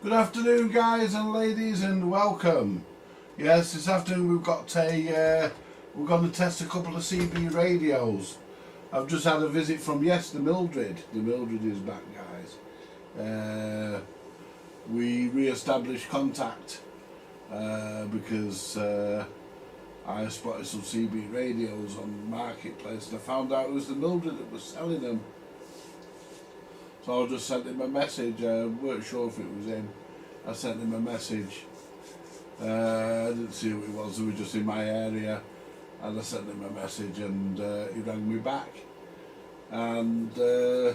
Good afternoon, guys and ladies, and welcome. Yes, this afternoon we've got we're going to test a couple of CB radios. I've just had a visit from the Mildred. The Mildred is back, guys. We re-established contact because I spotted some CB radios on Marketplace and I found out it was the Mildred that was selling them. So I just sent him a message. I weren't sure if it was him. I sent him a message. I didn't see who it was. It was just in my area, and I sent him a message, and he rang me back. And I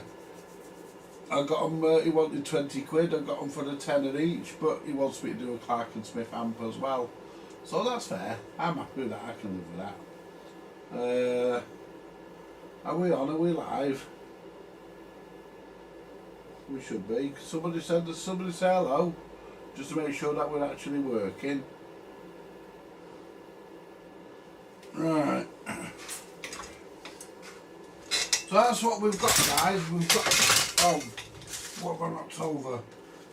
got him. He wanted 20 quid. I got him for the tenner each, but he wants me to do a Clark and Smith amp as well. So that's fair. I'm happy with that. I can live with that. Are we on? Are we live? We should be. Somebody say hello, just to make sure that we're actually working. Right. So that's what we've got, guys. We've got what have I knocked over?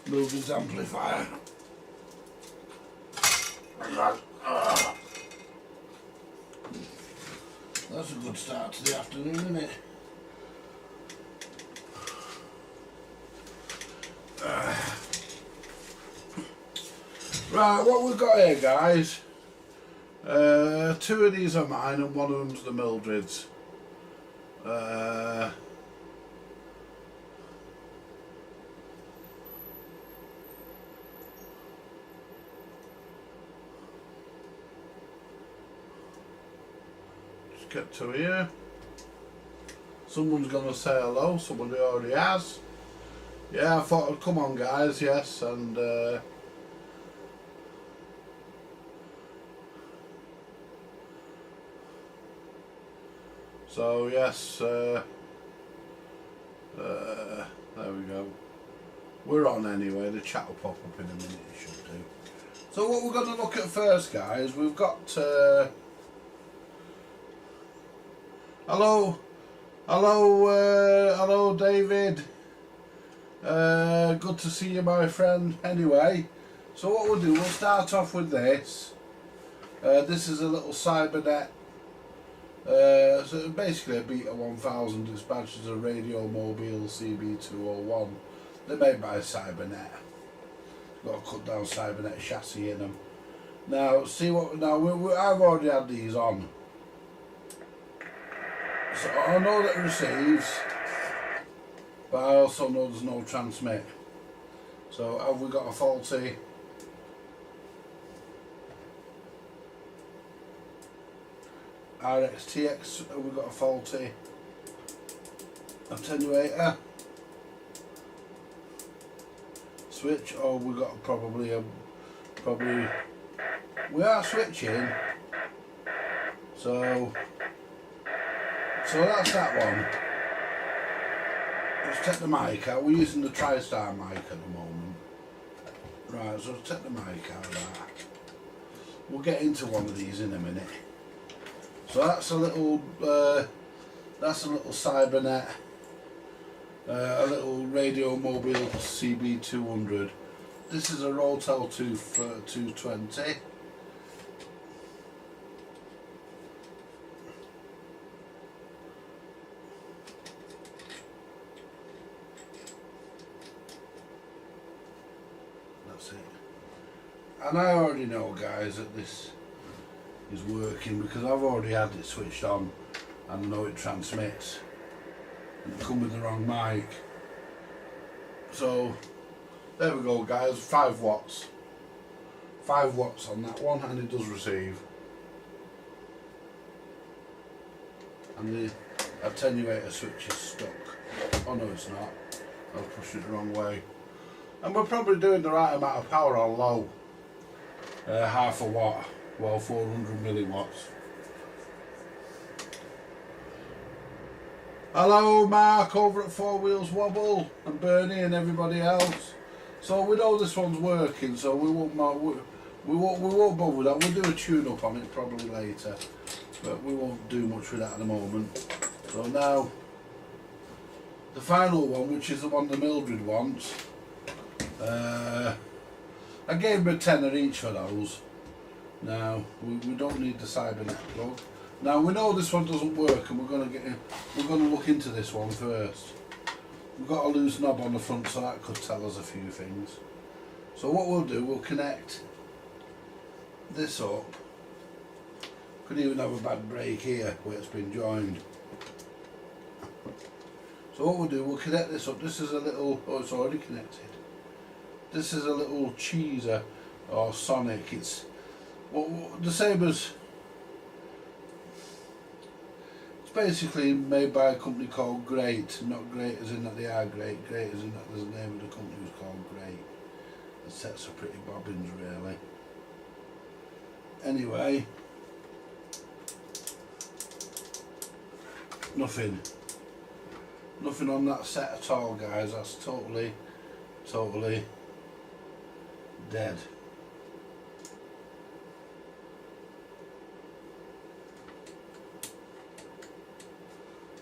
Mildred's amplifier. That's a good start to the afternoon, isn't it? Right, what we've got here, guys, two of these are mine and one of them's the Mildred's. Just get to here. Someone's gonna say hello, somebody already has. Yeah, I thought I'd come on, guys, yes, and so yes, there we go. We're on anyway, the chat will pop up in a minute, it should do. So what we're going to look at first, guys, we've got, hello David, good to see you, my friend. Anyway, so what we'll do, we'll start off with this. This is a little Cybernet. So basically a Beta 1000 dispatches a Radio Mobile CB201. They're made by Cybernet. Got a cut down Cybernet chassis in them. Now see what, I've already had these on. So I know that it receives, but I also know there's no transmit. So have we got a faulty RXTX, have we got a faulty attenuator switch, or we got probably we are switching, so that's that one. Let's take the mic out. We're using the TriStar mic at the moment. Right, so let's take the mic out of that. We'll get into one of these in a minute. So that's a little Cybernet, a little Radio Mobile CB200. This is a Rotel 220. That's it. And I already know, guys, that this is working because I've already had it switched on and I know it transmits, and it come with the wrong mic. So there we go, guys. 5 watts on that one, and it does receive, and the attenuator switch is stuck. Oh no, it's not. I was pushing it the wrong way, and we're probably doing the right amount of power on low. Half a watt. Well, 400 milliwatts. Hello Mark over at Four Wheels Wobble, and Bernie and everybody else. So we know this one's working, so we won't bother with that. We'll do a tune up on it probably later, but we won't do much with that at the moment. So now the final one, which is the one the Mildred wants. I gave them a tenner each for those. Now we don't need the Cybernet plug. Now we know this one doesn't work, and we're going to look into this one first. We've got a loose knob on the front, so that could tell us a few things. So what we'll do, we'll connect this up. Could even have a bad break here where it's been joined. So what we'll do, we'll connect this up. This is a little, oh, it's already connected. This is a little Cheezer or Sonic. It's the same as, it's basically made by a company called Great. Not Great as in that they are great, Great as in that the name of the company was called Great. The sets are pretty bobbins really. Anyway, nothing on that set at all, guys. That's totally dead.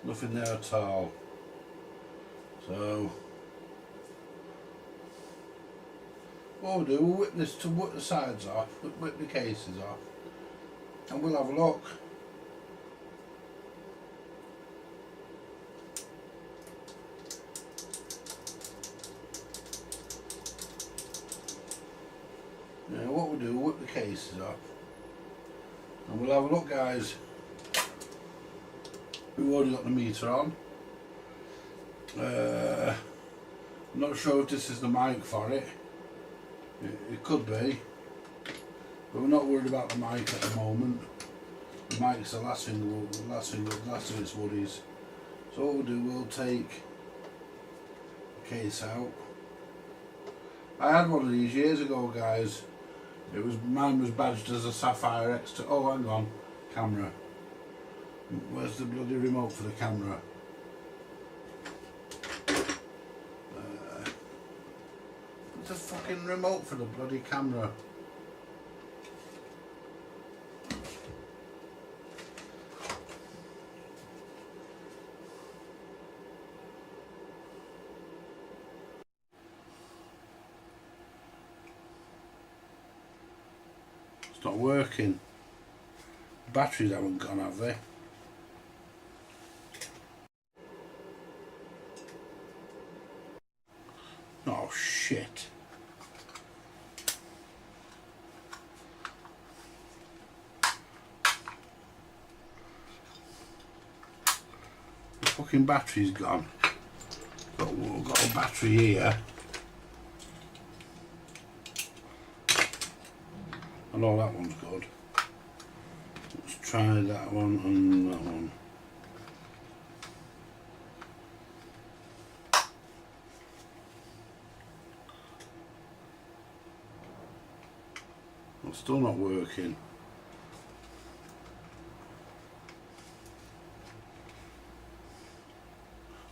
Nothing there at all. So what we'll do, we'll whip the sides off, whip the cases off, and we'll have a look. Now what we'll do, we'll whip the cases off, and we'll have a look, guys. We've already got the meter on. I'm not sure if this is the mic for it. It could be, but we're not worried about the mic at the moment. The mic's the last thing of its woodies. So what we'll do, we'll take the case out. I had one of these years ago, guys. Mine was badged as a Sapphire X2. Oh, hang on, camera. Where's the bloody remote for the camera? The fucking remote for the bloody camera. It's not working. The batteries haven't gone, have they? Oh shit. The fucking battery's gone. We've got a battery here. I know that one's good. Let's try that one and that one. It's still not working.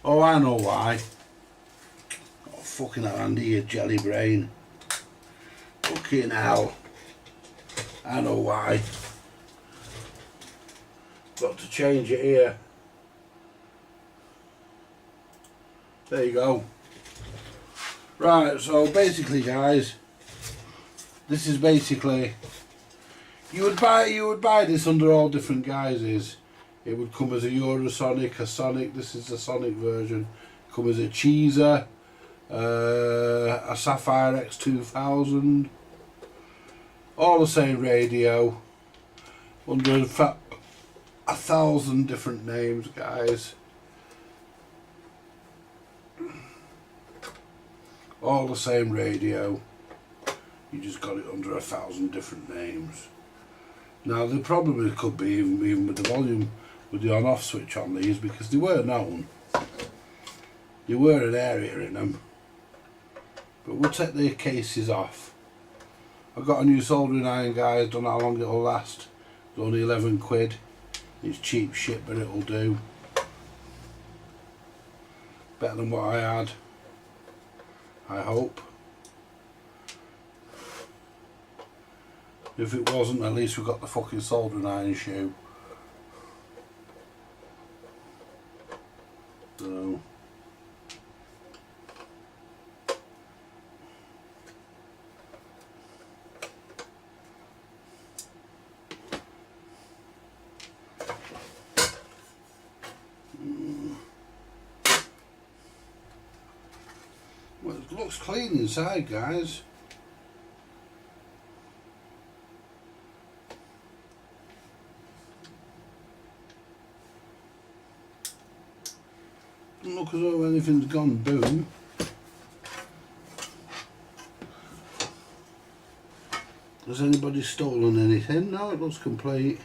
Oh, I know why. Oh, fucking hell, Andy, you jelly brain. Fucking hell. I know why. Got to change it here. There you go. Right, so basically, guys, this is basically, you would buy this under all different guises. It would come as a Eurosonic, a Sonic. This is the Sonic version. Come as a Cheezer, a Sapphire X2000. All the same radio, under 1,000 different names, guys. All the same radio. You just got it under 1,000 different names. Now the problem could be even with the volume, with the on-off switch on these, because they were known. There were an area in them. But we'll take the cases off. I've got a new soldering iron, guys. Don't know how long it'll last. It's only 11 quid. It's cheap shit, but it'll do. Better than what I had, I hope. If it wasn't, at least we got the fucking soldering iron shoe. So looks clean inside, guys. Doesn't look as though anything's gone boom. Has anybody stolen anything? No, it looks complete.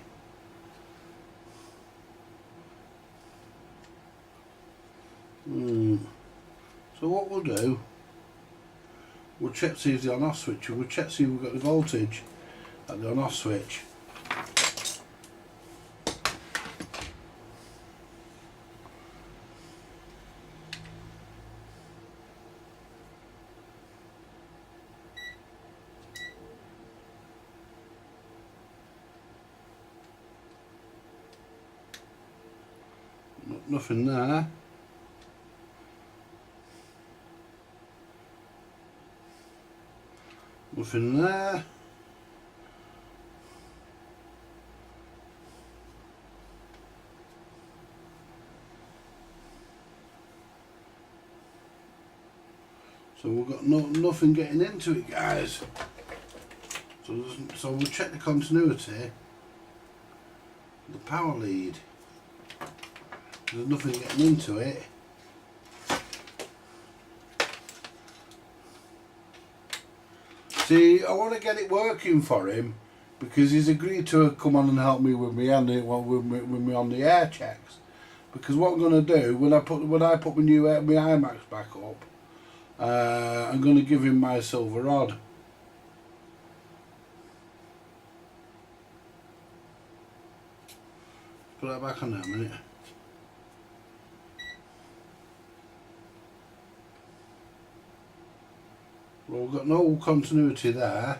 So what we'll do, we'll check see if the on-off switch, we'll check see if we've got the voltage at the on-off switch. Nothing there. Nothing there. So we've got nothing getting into it, guys. So we'll check the continuity. The power lead. There's nothing getting into it. See, I want to get it working for him because he's agreed to come on and help me with me on the on the air checks. Because what I'm going to do when I put my new my iMacs back up, I'm going to give him my silver rod. Put that back on there a minute. Well, we've got no continuity there.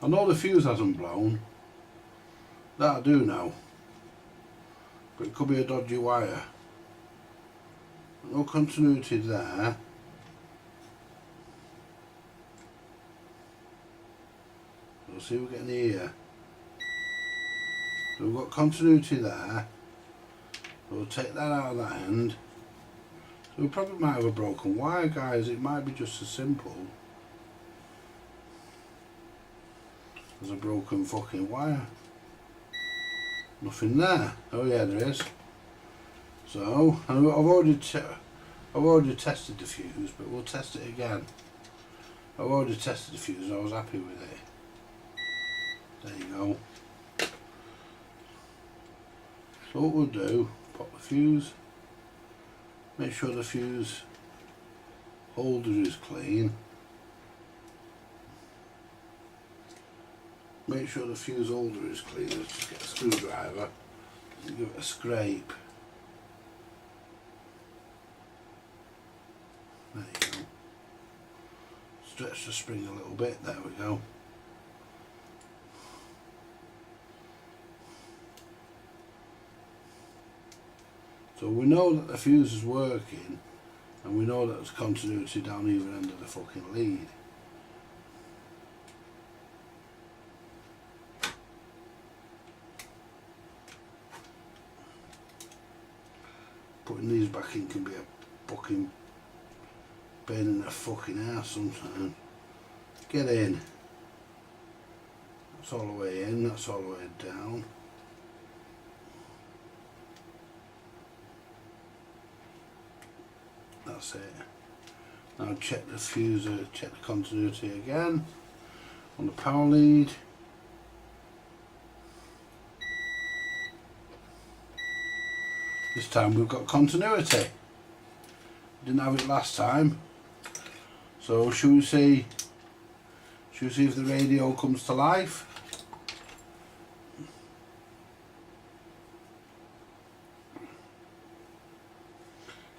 I know the fuse hasn't blown. That I do know. But it could be a dodgy wire. No continuity there. We'll see if we get any here. So we've got continuity there. We'll take that out of that end. So we probably might have a broken wire, guys. It might be just as simple as a broken fucking wire. Nothing there. Oh yeah, there is. So I've already tested the fuse, but we'll test it again. I've already tested the fuse. I was happy with it. There you go. So what we'll do, pop the fuse. Make sure the fuse holder is clean. Make sure the fuse holder is clean. Let's just get a screwdriver and give it a scrape. There you go. Stretch the spring a little bit. There we go. So we know that the fuse is working, and we know that there's continuity down either end of the fucking lead. Putting these back in can be a fucking pain in the fucking ass sometimes. Get in. That's all the way in, that's all the way down. That's it. Now check the fuse, check the continuity again on the power lead. This time we've got continuity. Didn't have it last time. So should we see if the radio comes to life?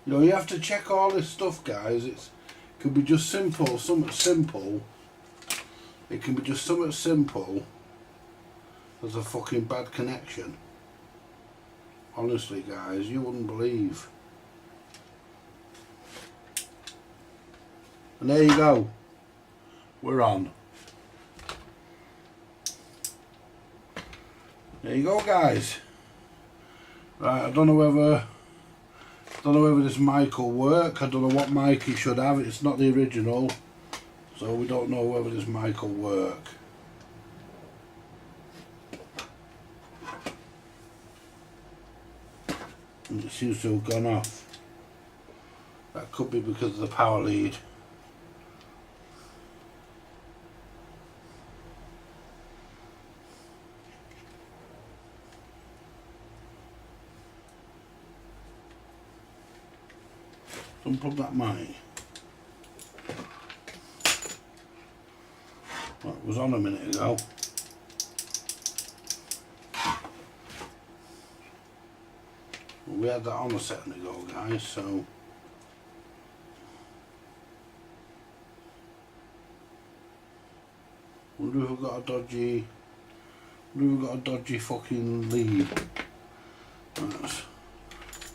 You know, you have to check all this stuff, guys. It could be just simple, something simple. It can be just something simple as a fucking bad connection. Honestly, guys, you wouldn't believe. And there you go. We're on. There you go, guys. Right, I don't know whether Don't know whether this mic will work. I don't know what mic it should have. It's not the original, so we don't know whether this mic will work. And it seems to have gone off. That could be because of the power lead. Unplug that mic. Well, it was on a minute ago. We had that on a second ago, guys, so wonder if we've got a dodgy fucking lead. Right.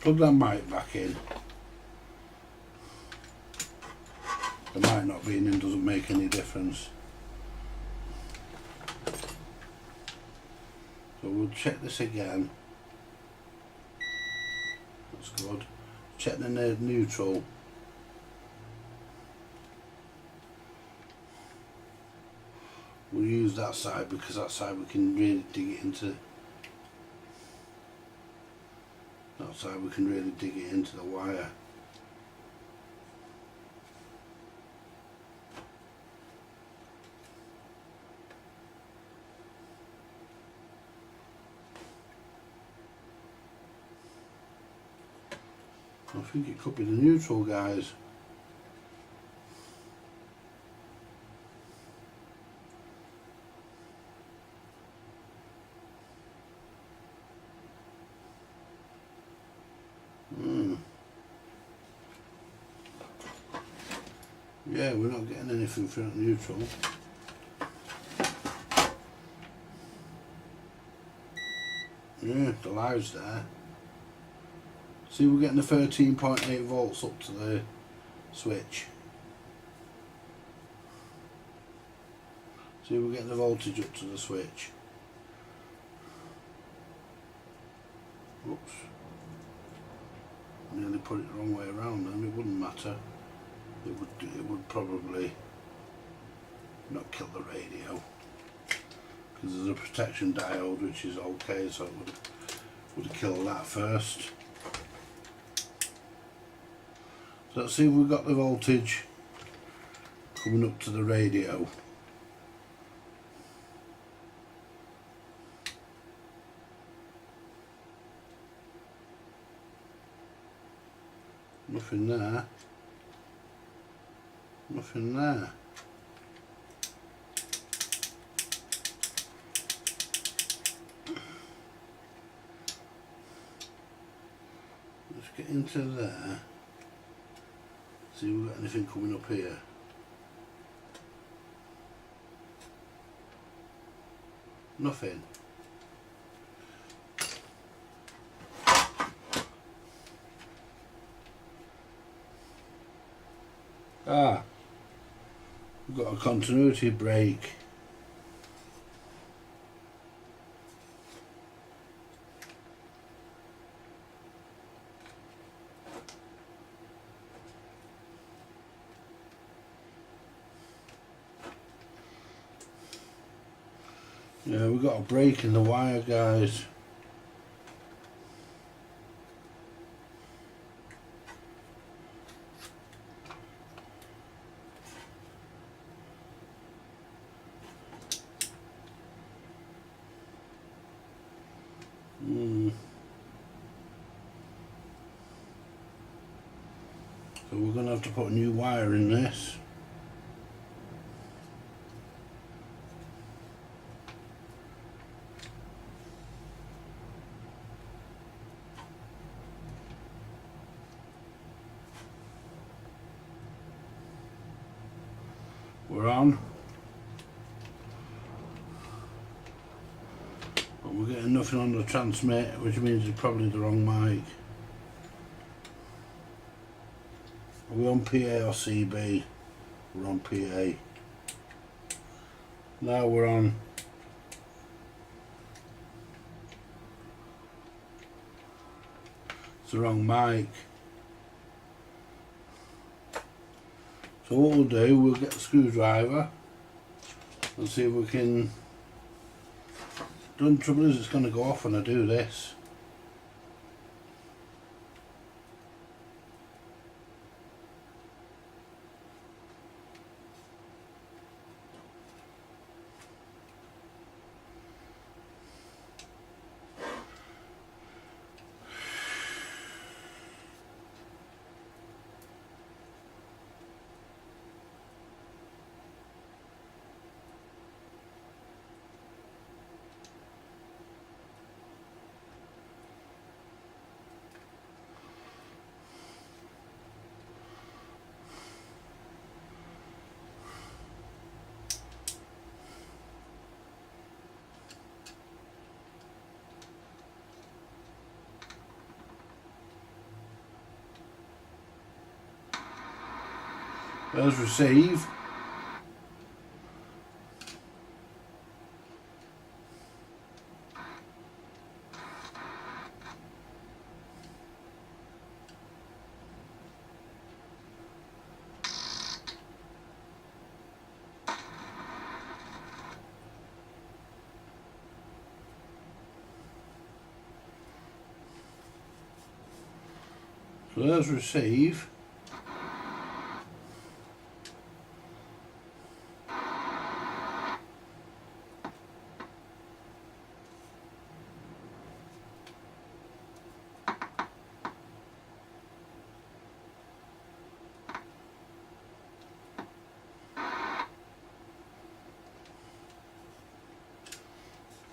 Plug that mic back in. The mic not being in doesn't make any difference. So we'll check this again. That's good. Check the neutral. We'll use that side because that side we can really dig it into. That side we can really dig it into the wire. I think it could be the neutral, guys. Yeah, we're not getting anything from that neutral. Yeah, the live's there. See, we're getting the 13.8 volts up to the switch. See, we're getting the voltage up to the switch. Oops. Nearly put it the wrong way around then, it wouldn't matter. It would probably not kill the radio. Because there's a protection diode which is okay, so it would kill that first. So let's see if we've got the voltage coming up to the radio. Nothing there. Nothing there. Let's get into there. See if we've got anything coming up here. Nothing. Ah, we've got a continuity break. Yeah, we've got a break in the wire, guys. So we're going to have to put a new wire in this. We're on. But we're getting nothing on the transmit, which means it's probably the wrong mic. Are we on PA or CB? We're on PA. Now we're on. It's the wrong mic. So what we'll do, we'll get the screwdriver and see if we can. The trouble is, it's going to go off when I do this. There's receive. So there's receive.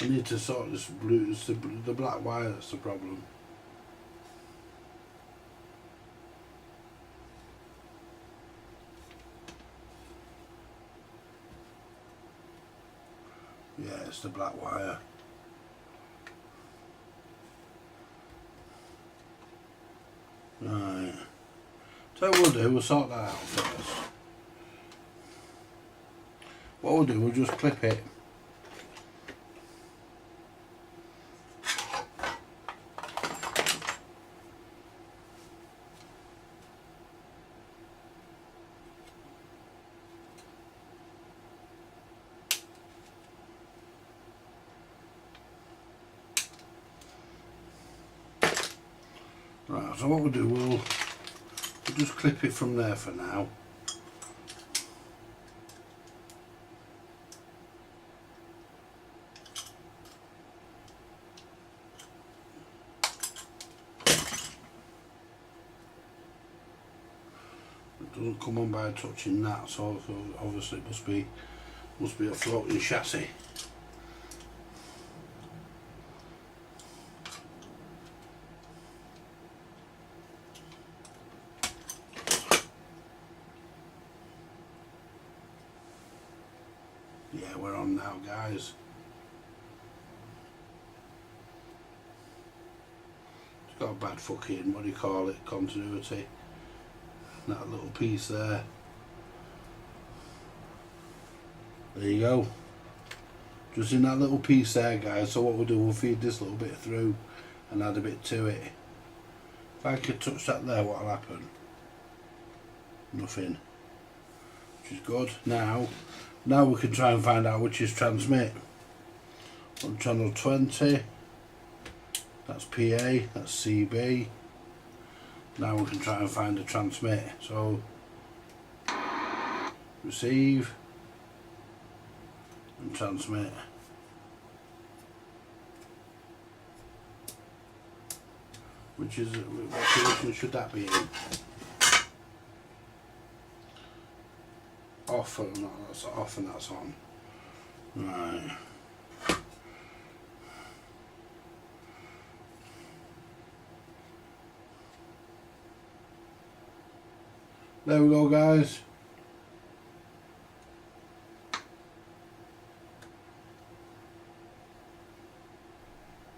I need to sort this blue, it's the black wire that's the problem. Yeah, it's the black wire. Right. So what we'll do, we'll sort that out first. What we'll do, we'll just clip it. Right, so what we'll do, we'll just clip it from there for now. It doesn't come on by touching that, so obviously it must be a floating chassis. Yeah, we're on now, guys. It's got a bad fucking, what do you call it, continuity. That little piece there. There you go. Just in that little piece there, guys. So what we'll do, we'll feed this little bit through and add a bit to it. If I could touch that there, what'll happen? Nothing. Which is good. Now we can try and find out which is transmit. On channel 20, that's PA, that's CB. Now we can try and find the transmit. So receive and transmit. Which is, what position should that be in? Off and that's off and that's on. Right. There we go, guys.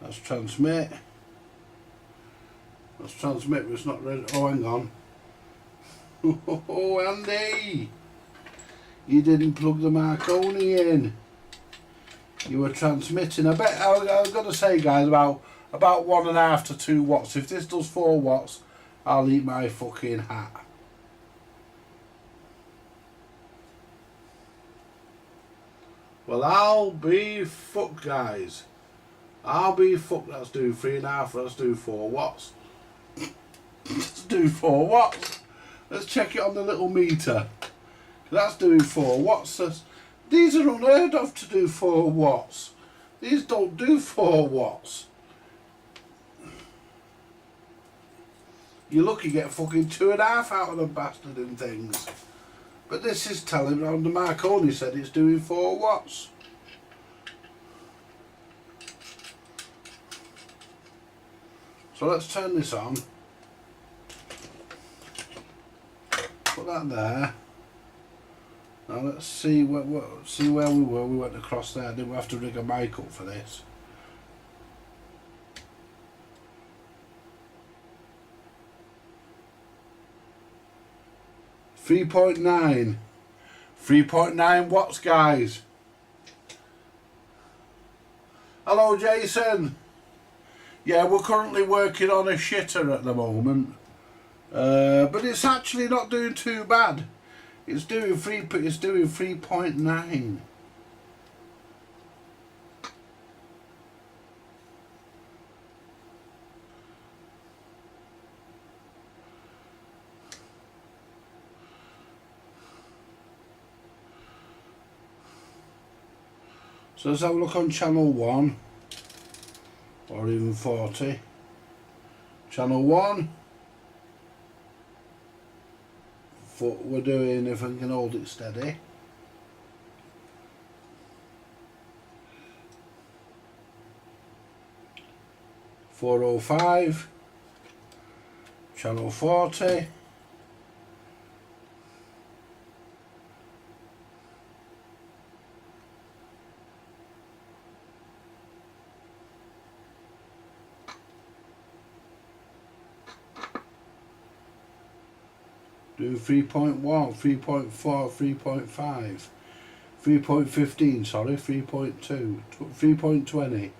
That's transmit. That's transmit, but it's not ready. Oh, hang on. Oh, Andy! You didn't plug the Marconi in. You were transmitting. I bet I've got to say, guys, about 1.5 to 2 watts. If this does 4 watts, I'll eat my fucking hat. Well, I'll be fucked, guys. I'll be fucked. Let's do 3.5. Let's do 4 watts. Let's do 4 watts. Let's check it on the little meter. That's doing 4 watts. These are unheard of to do 4 watts. These don't do 4 watts. You're lucky to get fucking 2.5 out of the bastard and things. But this is telling me, on the Marconi said it's doing 4 watts. So let's turn this on. Put that there. Now let's see where we were. We went across there. Didn't we have to rig a mic up for this? .9. 3.9 watts, guys. Hello, Jason. Yeah, we're currently working on a shitter at the moment, but it's actually not doing too bad. It's doing 3.9. So let's have a look on channel 1, or even 40. Channel 1. What we're doing, if I can hold it steady. .405. Channel 40. Do 3.1, 3.4, 3.5, 3.15, sorry, 3.2, 3.20.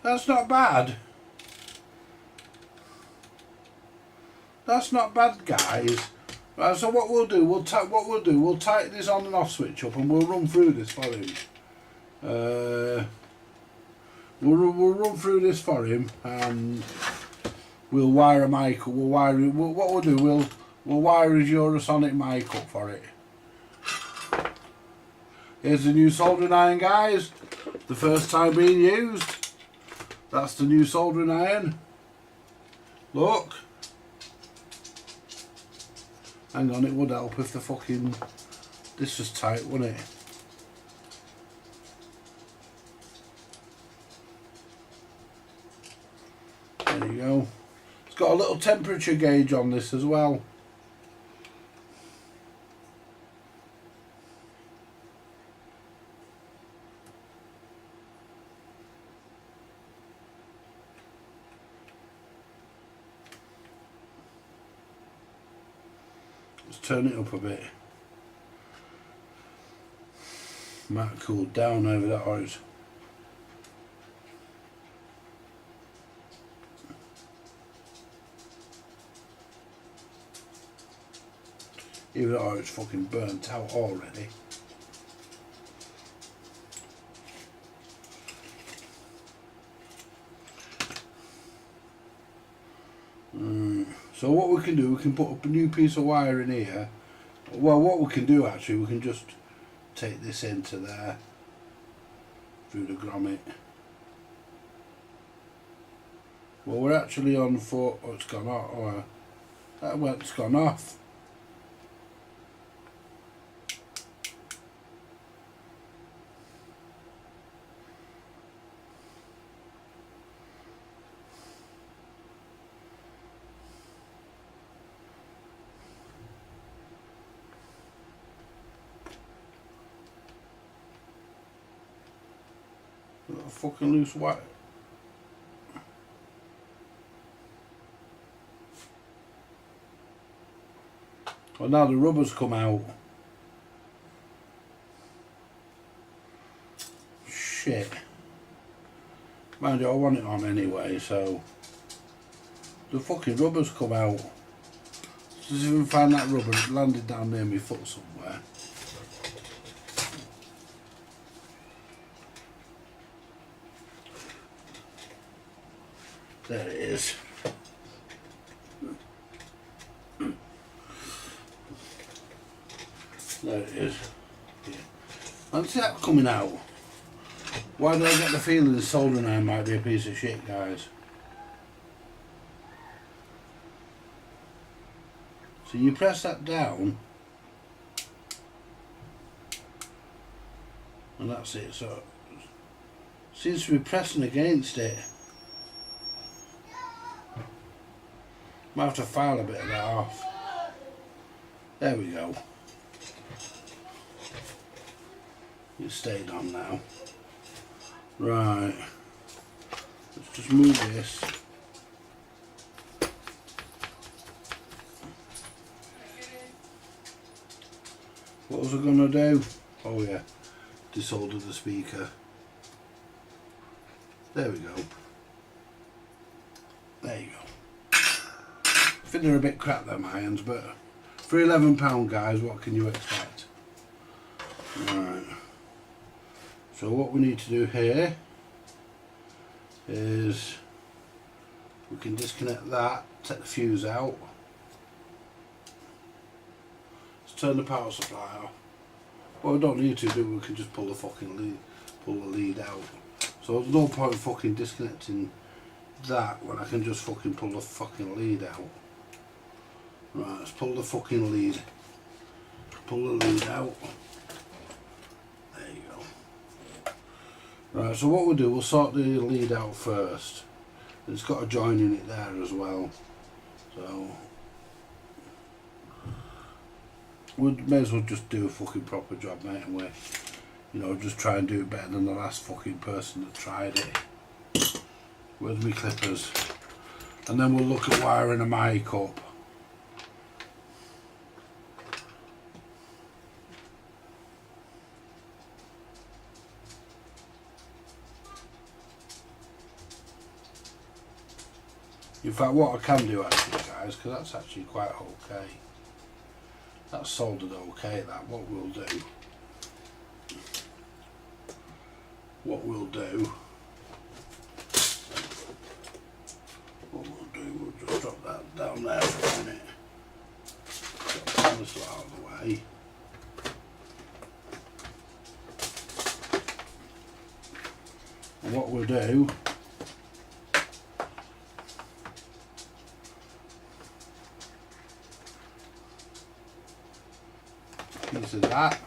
That's not bad. That's not bad, guys. Right, so what we'll do, we'll tighten this on and off switch up, and we'll run through this for him. We'll run through this for him, and we'll wire a mic. What we'll do, we'll wire his Eurosonic mic up for it. Here's the new soldering iron, guys. The first time being used. That's the new soldering iron. Look. Hang on, it would help if the fucking... This was tight, wouldn't it? There you go. It's got a little temperature gauge on this as well. Let's turn it up a bit. Might cool down over that orange. Even though it's fucking burnt out already. So what we can do, we can put a new piece of wire in here. Well, what we can do actually, we can just take this into there through the grommet. Well, we're actually on for... Oh, it's gone off. Oh, it's gone off. A fucking loose wire. Well, now the rubber's come out. Shit. Mind you, I want it on anyway, so the fucking rubber's come out. Just even find that rubber, it landed down near my foot somewhere. There it is. There it is. Yeah. I see that coming out. Why do I get the feeling the soldering iron might be a piece of shit, guys? So you press that down, and that's it. So it seems to be pressing against it. Might have to file a bit of that off. There we go. It's stayed on now. Right. Let's just move this. What was I gonna do? Oh yeah, desolder the speaker. There we go. There you go. I think they're a bit crap, them irons, but for £11, guys, what can you expect? Right. So what we need to do here is we can disconnect that, take the fuse out. Turn the power supply off. Well, we don't need to do, we can just pull the fucking lead, pull the lead out. So there's no point fucking disconnecting that when I can just fucking pull the fucking lead out. Right, let's pull the fucking lead. Pull the lead out. There you go. Right, so what we'll do, we'll sort the lead out first. It's got a join in it there as well. So we may as well just do a fucking proper job, mate, and we, you know, just try and do it better than the last fucking person that tried it. Where's my clippers? And then we'll look at wiring a mic up. In fact, what I can do actually, guys, because that's actually quite okay. That's soldered okay, that. What we'll do, we'll just drop that down there for a minute. Get this out of the way. And what we'll do, piece of that,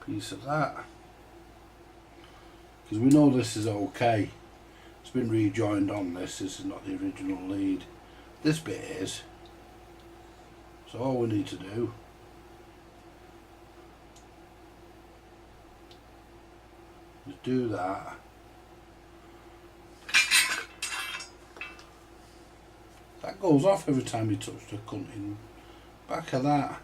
piece of that, because we know this is okay. It's been rejoined on this. This is not the original lead. This bit is. So all we need to do is do that. That goes off every time you touch the cunting back of that.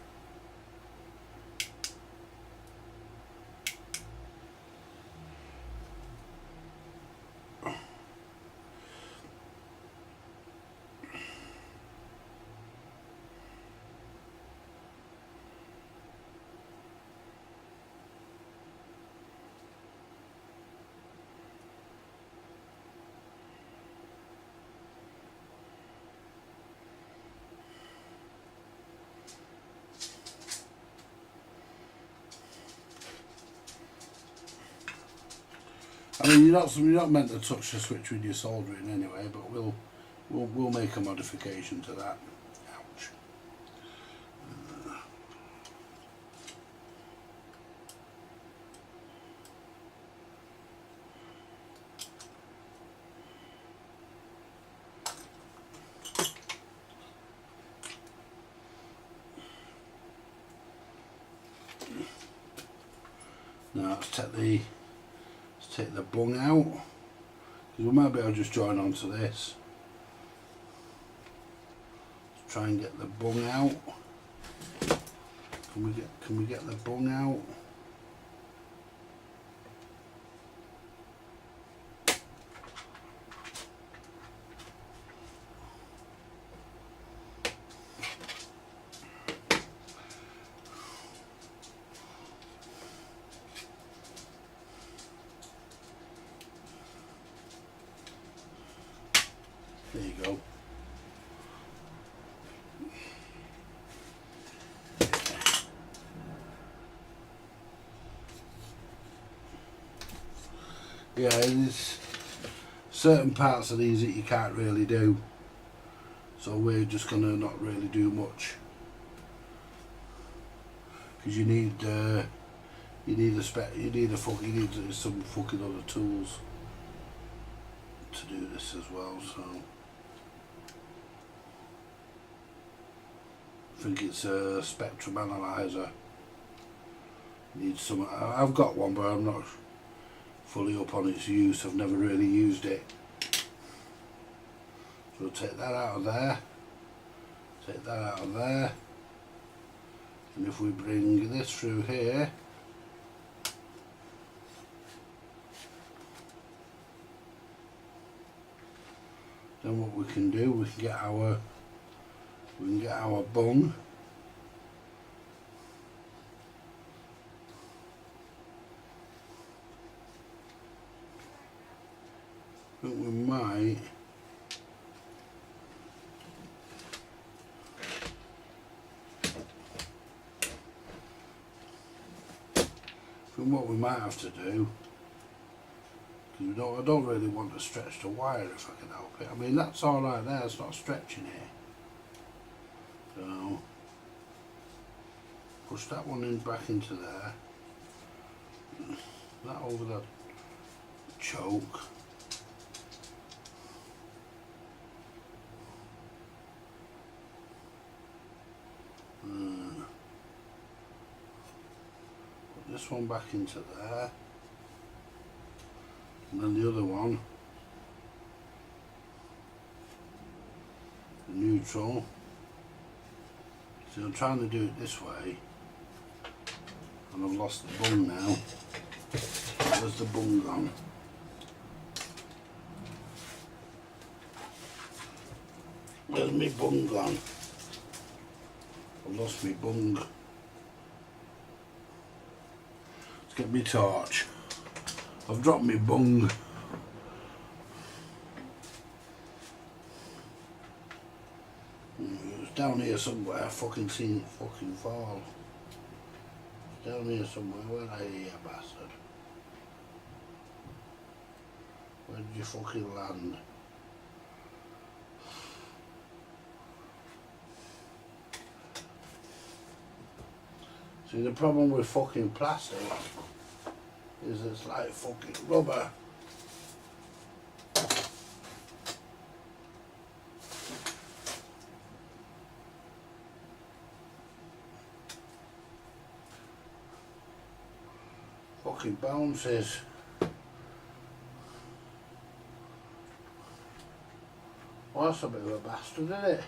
I mean, you're not meant to touch the switch with your soldering anyway, but we'll make a modification to that. Ouch. Now let's take the bung out, because we might be able to just join onto this. Let's try and get the bung out. Can we get the bung out? you go. Yeah, there's certain parts of these that you can't really do, so we're just gonna not really do much, because you need some fucking other tools to do this as well. So I think it's a spectrum analyzer. Need some. I've got one, but I'm not fully up on its use. I've never really used it. So we'll take that out of there, take that out of there, and if we bring this through here, then what we can do, we can get our bung. I think we might what we might have to do, because I don't really want to stretch the wire if I can help it. I mean, that's all right there, it's not stretching it. So push that one in back into there, that over the choke. Put this one back into there, and then the other one, the neutral. So I'm trying to do it this way, and I've lost the bung now. Where's the bung gone? Where's my bung gone? I've lost my bung. Let's get my torch. I've dropped my bung. It was down here somewhere. I fucking seen it fucking fall. It's down here somewhere. Where are you, bastard? Where did you fucking land? See, the problem with fucking plastic is it's like fucking rubber. Fucking bounces. Well, that's a bit of a bastard, isn't it?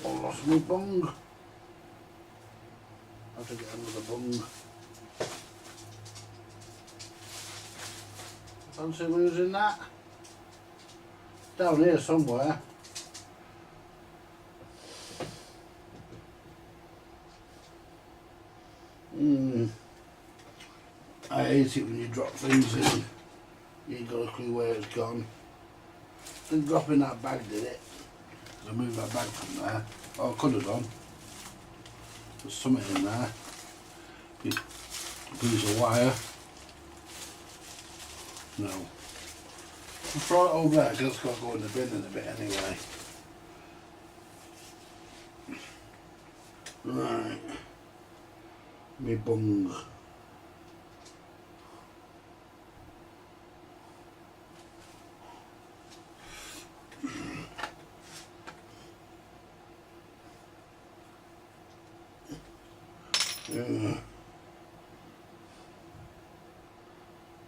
I lost my bung. I have to get another bung. Fancy losing that? Down here somewhere. I hate it when you drop things in. You ain't got a clue where it's gone. Didn't drop in that bag, did it? 'Cause I moved that bag from there. Oh, I could have done. There's something in there. Piece of wire. No. I'll throw it over there because it's got to go in the bin in a bit anyway. Right. Me bung.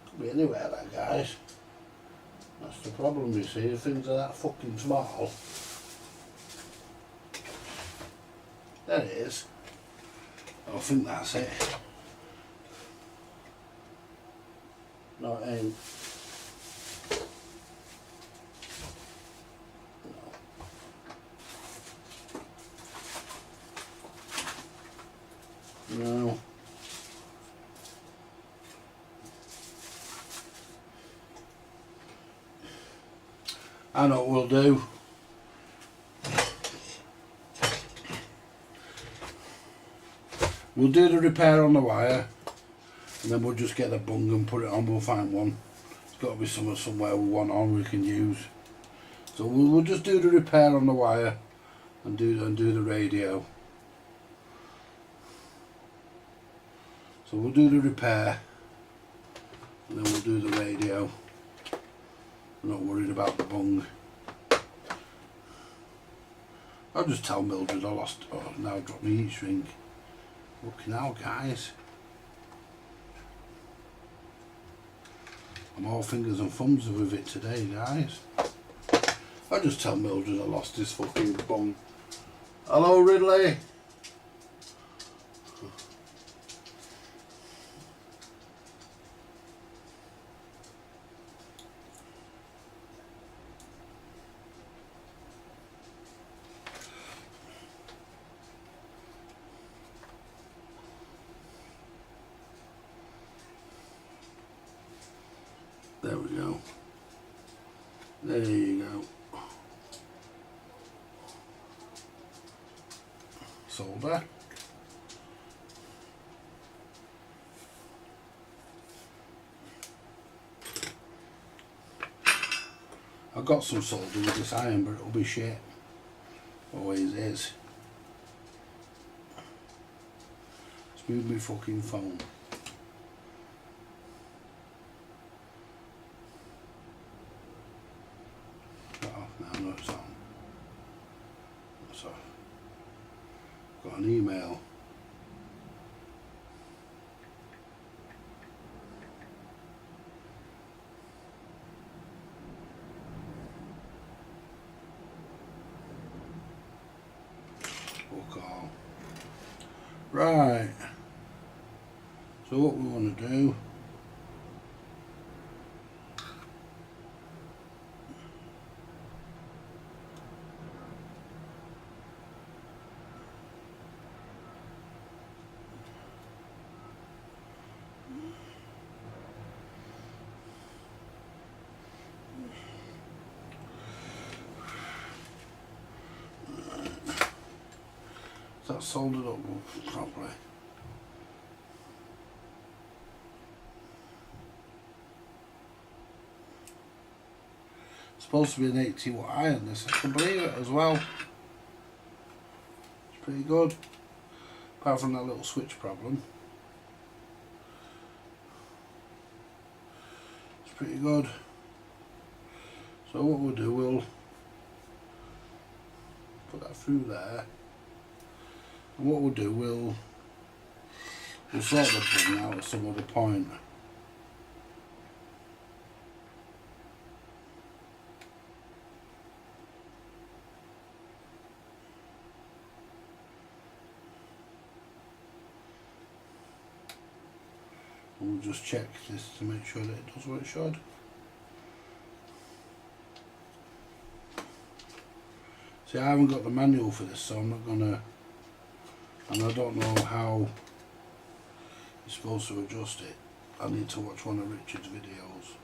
Could be anywhere, that, guys. That's the problem, you see. Things are that fucking small. There it is. I think that's it. No, it ain't. No. I know what we'll do. We'll do the repair on the wire, and then we'll just get the bung and put it on. We'll find one. It's got to be somewhere with one on we can use. So we'll just do the repair on the wire and do the radio. So we'll do the repair and then we'll do the radio. I'm not worried about the bung. I'll just tell Mildred I lost. Oh, now drop my heat shrink. Looking out, guys. I'm all fingers and thumbs with it today, guys. I'll just tell Mildred I lost this fucking bung. Hello, Ridley. There we go. There you go. Solder. I've got some solder with this iron, but it'll be shit. Always is. Smooth me fucking phone. No, it's on. So, got an email. Fuck all. Right. So what we want to do. That's soldered up properly. It's supposed to be an 80-watt iron, this. I can believe it as well. It's pretty good. Apart from that little switch problem. It's pretty good. So what we'll do, we'll put that through there. And what we'll do, we'll sort the thing out at some other point. And we'll just check this to make sure that it does what it should. See, I haven't got the manual for this, so I'm not gonna, and I don't know how you're supposed to adjust it. I need to watch one of Richard's videos.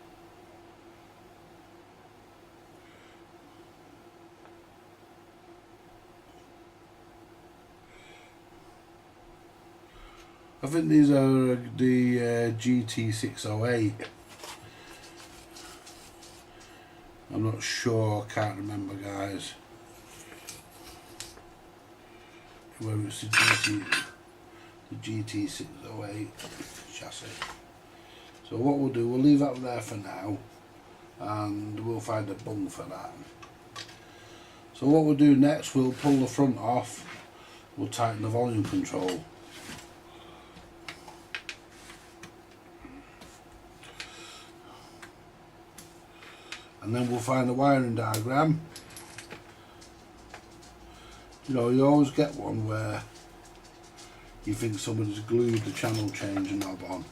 I think these are the GT608. I'm not sure, can't remember, guys. Whether it's the GT608 chassis. So what we'll do, we'll leave that there for now, and we'll find a bung for that. So what we'll do next, we'll pull the front off, we'll tighten the volume control. And then we'll find the wiring diagram. You know, you always get one where you think somebody's glued the channel changer knob on.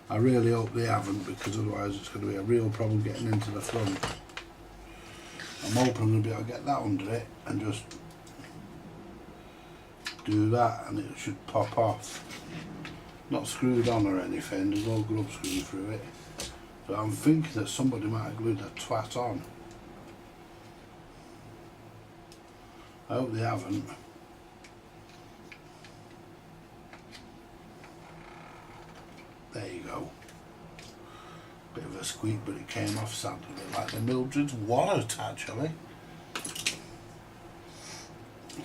I really hope they haven't, because otherwise it's going to be a real problem getting into the front. I'm hoping I'm going to be able to get that under it and just do that and it should pop off. Not screwed on or anything, there's no grub screw through it. But I'm thinking that somebody might have glued that twat on. I hope they haven't. There you go. Bit of a squeak, but it came off sounding a bit like the Mildred's wallet actually.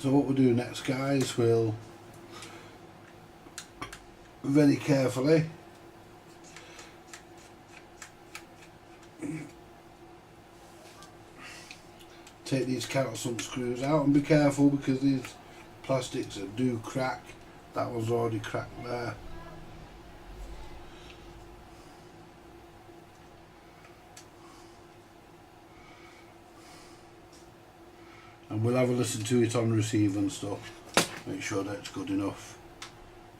So what we'll do next, guys, we'll very carefully take these countersunk screws out, and be careful because these plastics do crack. That one's already cracked there. And we'll have a listen to it on receive and stuff. Make sure that it's good enough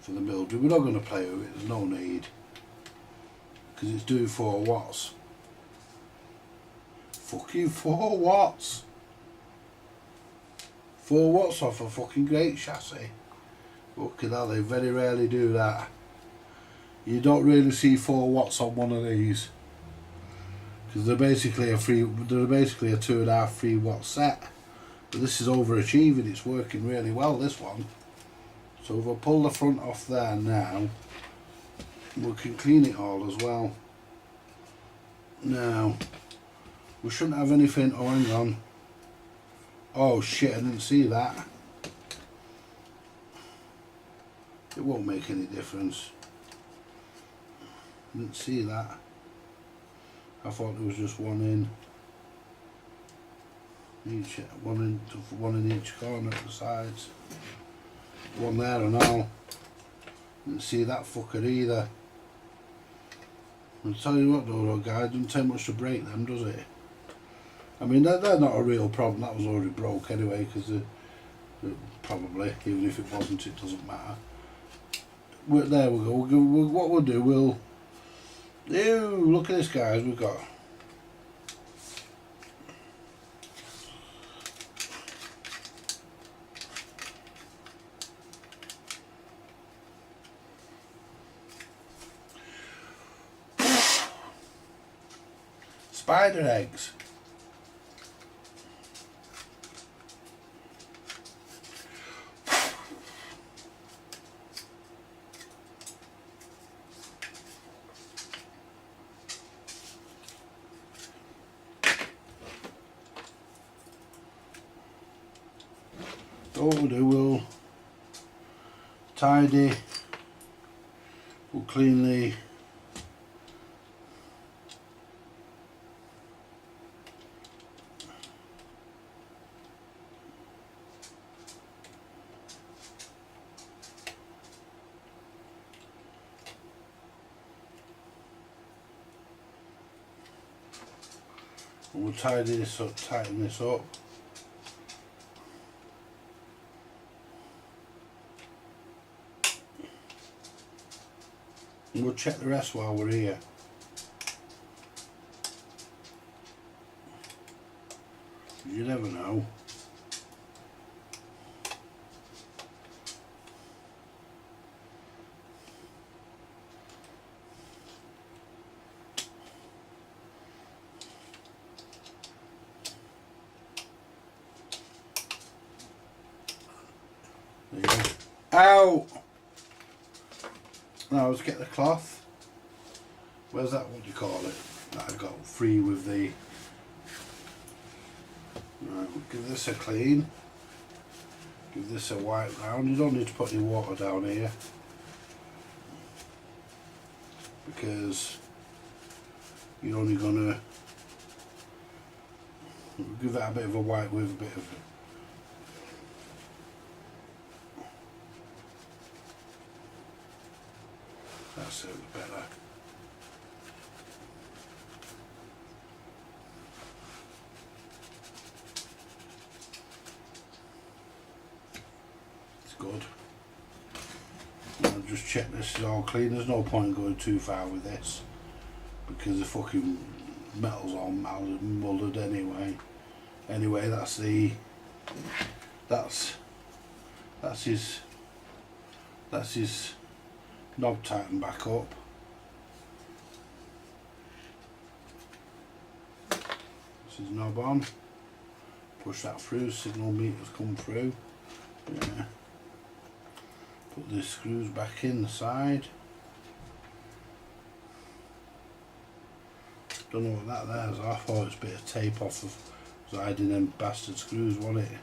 for the Mildred. We're not going to play with it, there's no need. Because it's doing 4 watts. Fucking 4 watts! 4 watts off a fucking great chassis. Look at that, they very rarely do that. You don't really see 4 watts on one of these. Because they're basically a 2.5, 3 watt set. But this is overachieving, it's working really well, this one. So if I pull the front off there now, we can clean it all as well. Now, we shouldn't have anything, oh hang on. Oh shit, I didn't see that. It won't make any difference. Didn't see that. I thought there was just one in. One in each corner at the sides. One there and all. Didn't see that fucker either. I'll tell you what though, guys, it doesn't take much to break them, does it? I mean, they're not a real problem. That was already broke anyway, because probably, even if it wasn't, it doesn't matter. There we go. What we'll do, look at this, guys. We've got spider eggs. So what we'll do, we'll tidy, we'll clean the we'll tidy this up, tighten this up. And we'll check the rest while we're here. You never know. There you go. Ow! Now let's get the cloth. Where's that, what do you call it? That I got free with the... Right, we'll give this a clean. Give this a wipe down. You don't need to put any water down here, because you're only gonna give that a bit of a wipe with a bit of... That's it, better. It's good. I'll just check this is all clean. There's no point in going too far with this, because the fucking metal's all molded anyway. Anyway, that's his knob tightened back up. This is knob on. Push that through, signal meters come through. Yeah. Put these screws back in the side. Don't know what that there is. I thought it was a bit of tape off of hiding them bastard screws, wasn't it?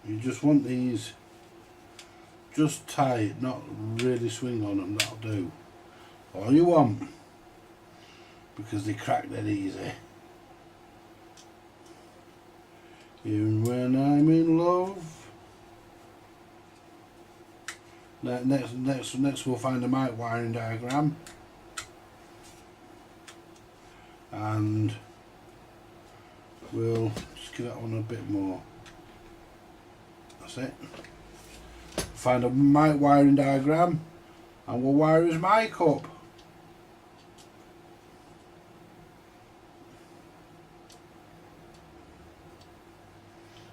You just want these just tight, not really swing on them, that'll do. All you want, because they crack dead easy. Even when I'm in love. Next we'll find a mic wiring diagram. And we'll just give that one a bit more. That's it. Find a mic wiring diagram and we'll wire his mic up.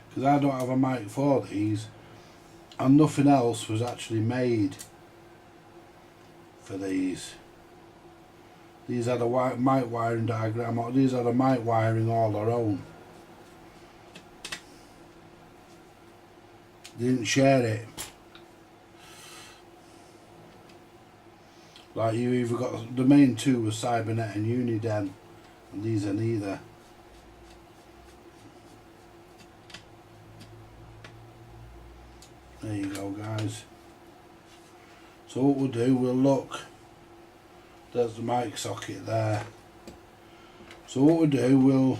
Because I don't have a mic for these, and nothing else was actually made for these. These had a mic wiring diagram, or these had a mic wiring all their own. They didn't share it. Like you either got, the main two were Cybernet and Uniden, and these are neither. There you go, guys. So what we'll do, we'll look. There's the mic socket there. So what we'll do,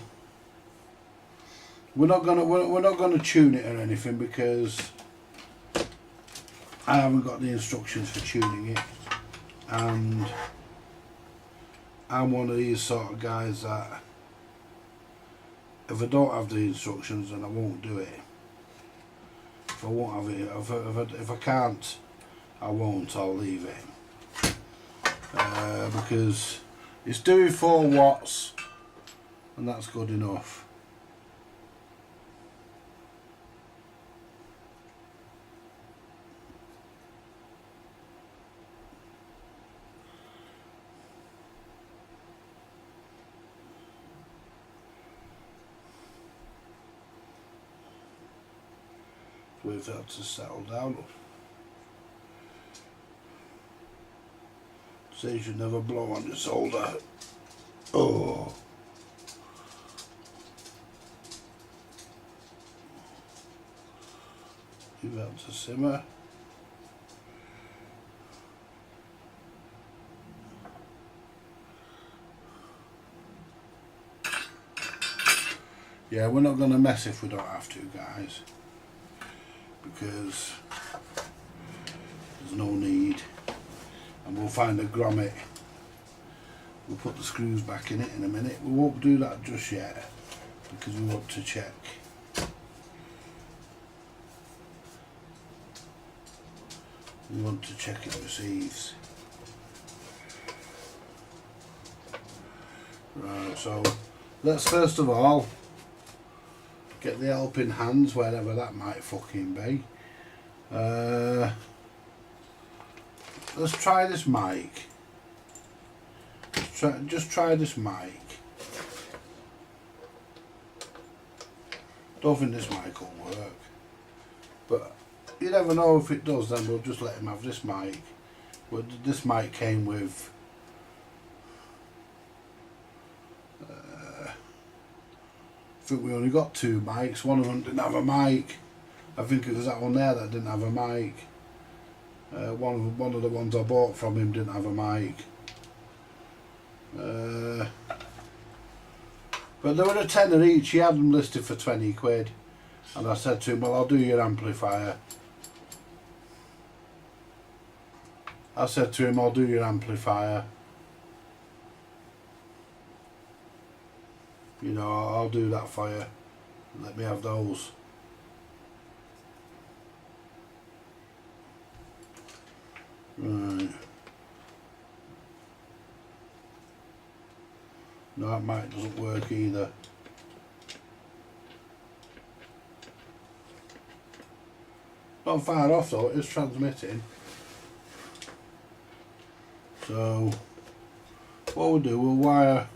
we're not gonna tune it or anything, because I haven't got the instructions for tuning it, and I'm one of these sort of guys that if I don't have the instructions, then I won't do it. If I won't have it, if I can't, I won't. I'll leave it because it's doing 4 watts, and that's good enough. Wait for that to settle down. So you should never blow on your solder. Oh. Leave that to simmer. Yeah, we're not going to mess if we don't have to, guys, because there's no need. And we'll find a grommet. We'll put the screws back in it in a minute. We won't do that just yet because we want to check. We want to check it receives. Right, so let's first of all get the helping hands, wherever that might fucking be. Let's try this mic. Just try this mic. Don't think this mic will work, but you never know. If it does, then we'll just let him have this mic. But this mic came with I think we only got 2 mics. One of them didn't have a mic. I think it was that one there that didn't have a mic. One of the ones I bought from him didn't have a mic. But they were a tenner each. He had them listed for 20 quid. And I said to him, well, I'll do your amplifier. I said to him, I'll do your amplifier. You know, I'll do that for you. Let me have those. Right. No, that mic doesn't work either. Not far off though, it is transmitting. So what we'll do, we'll wire.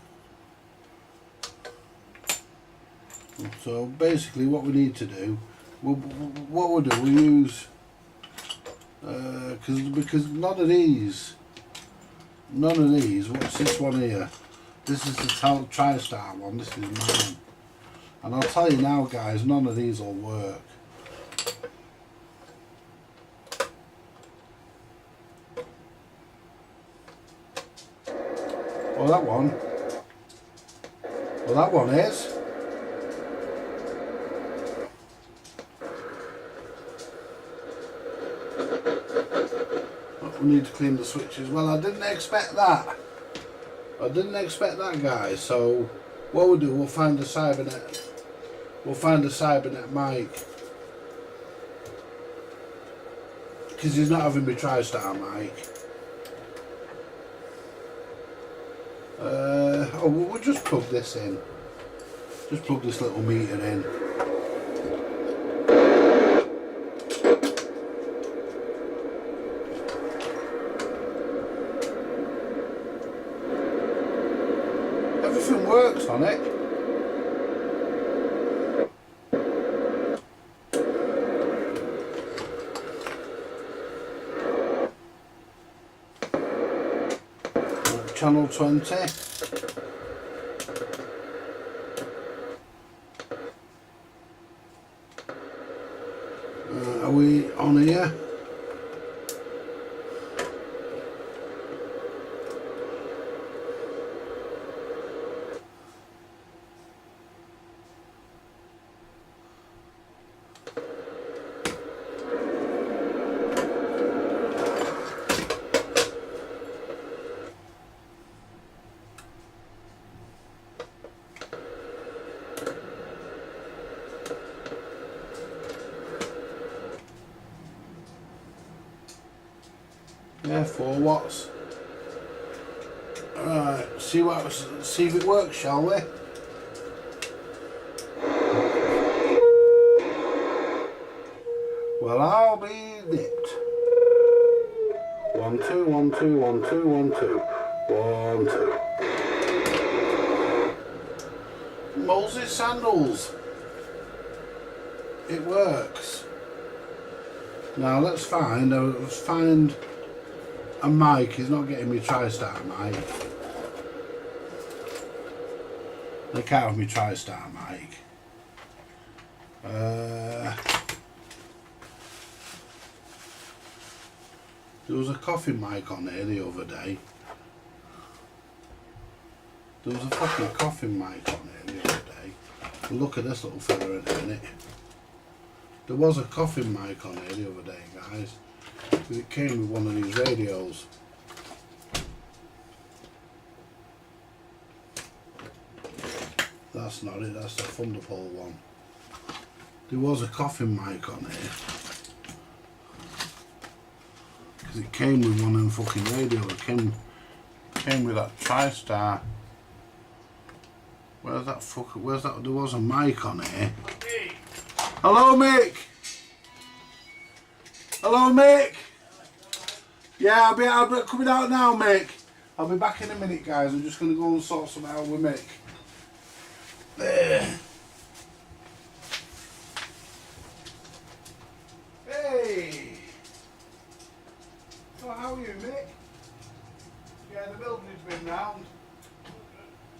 So basically what we need to do, what we'll do, we'll use, because none of these, what's this one here? This is the TriStar one, this is mine. And I'll tell you now guys, none of these will work. Well that one is. We need to clean the switches. Well, I didn't expect that. Guys. So what we'll do, we'll find a Cybernet. We'll find a Cybernet mic. Because he's not having me TriStar mic. We'll just plug this in. Just plug this little meter in. Everything works on it. Channel 20. Are we on here? Yeah, 4 watts. Alright, see if it works, shall we? Well, I'll be nipped. 1 2 1 2 1 2 1 2 1 2. Moses sandals. It works. Now let's find a mic. He's not getting me TriStar mic. They can't have me TriStar mic. There was a coffin mic on here the other day. There was a fucking coffin mic on here the other day. Look at this little fella in it. There was a coffin mic on here the other day, guys. It came with one of these radios. That's not it, that's the Thunderbolt one. There was a coffin mic on here. Because it came with one of them fucking radios. It came with that TriStar. Where's that? There was a mic on here. Hello, Mick! Hello, Mick! Yeah, I'll be coming out now, Mick. I'll be back in a minute, guys. I'm just going to go and sort something out with Mick. There. Hey! So how are you, Mick? Yeah, the Mildred's been round.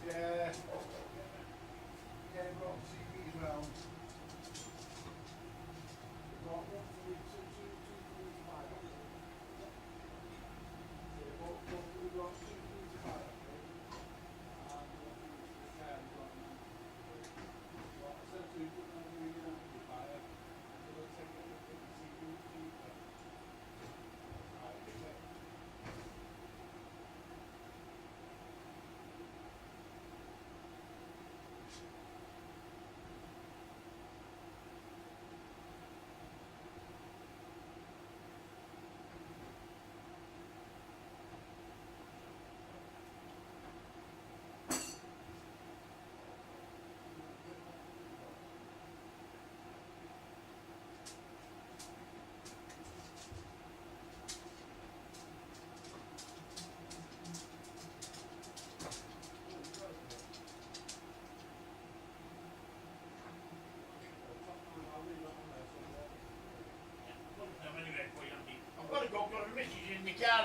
Yeah. Yeah, brought the CVs round.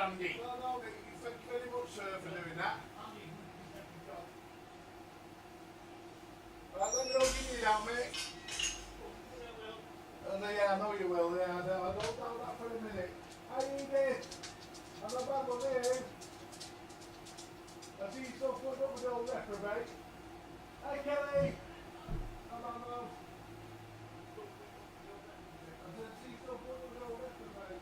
Andy. No, no, thank you very much, sir, for doing that. Right, let me know if you need help, mate. Yeah, I know you will, yeah, I don't doubt that for a minute. Hi, Edie. I'm not bad one here. I see you still putting up with the old reprobate. Hi, Kelly. I'm on love. I said, see you still putting up with the old reprobate.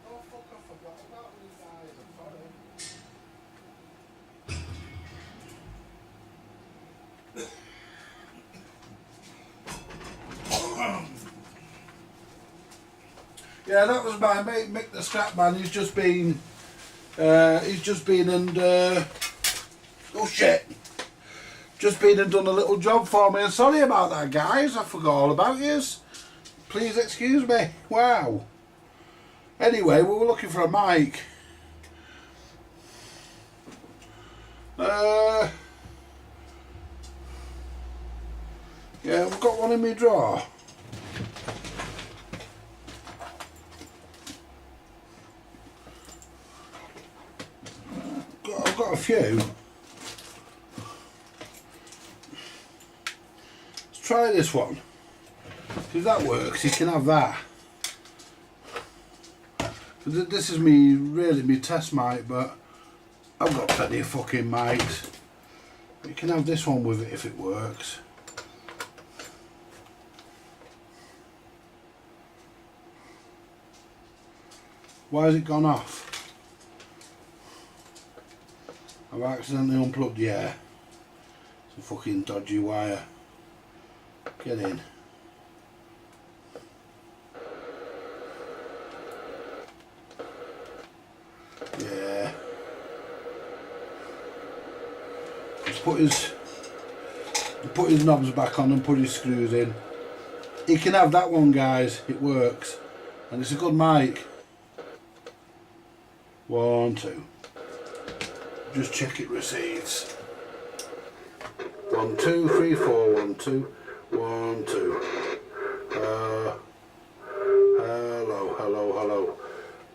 Oh, fuck, I forgot about these guys, I'm sorry. Yeah, that was my mate Mick the Scrap Man. He's just been and oh shit, just been and done a little job for me. Sorry about that, guys. I forgot all about yous. Please excuse me. Wow. Anyway, we were looking for a mic. Yeah, I've got one in my drawer. I've got a few. Let's try this one. If that works, you can have that. This is really me test mic, but I've got plenty of fucking mics. You can have this one with it if it works. Why has it gone off? I've accidentally unplugged, yeah. It's a fucking dodgy wire. Get in. Yeah. Just put his knobs back on and put his screws in. You can have that one, guys. It works. And it's a good mic. 1, 2. Just check it receives. 1, 2, 3, 4. 1, 2. 1, 2. Hello, hello, hello.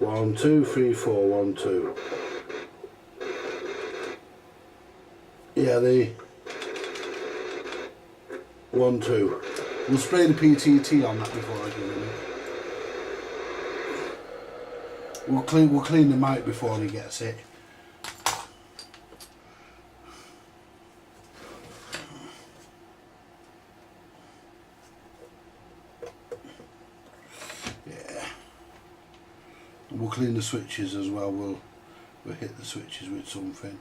1, 2, 3, 4. 1, 2. Yeah, the 1, 2. We'll spray the PTT on that before I give it. We'll clean the mic before he gets it. Yeah. And we'll clean the switches as well. We'll hit the switches with something.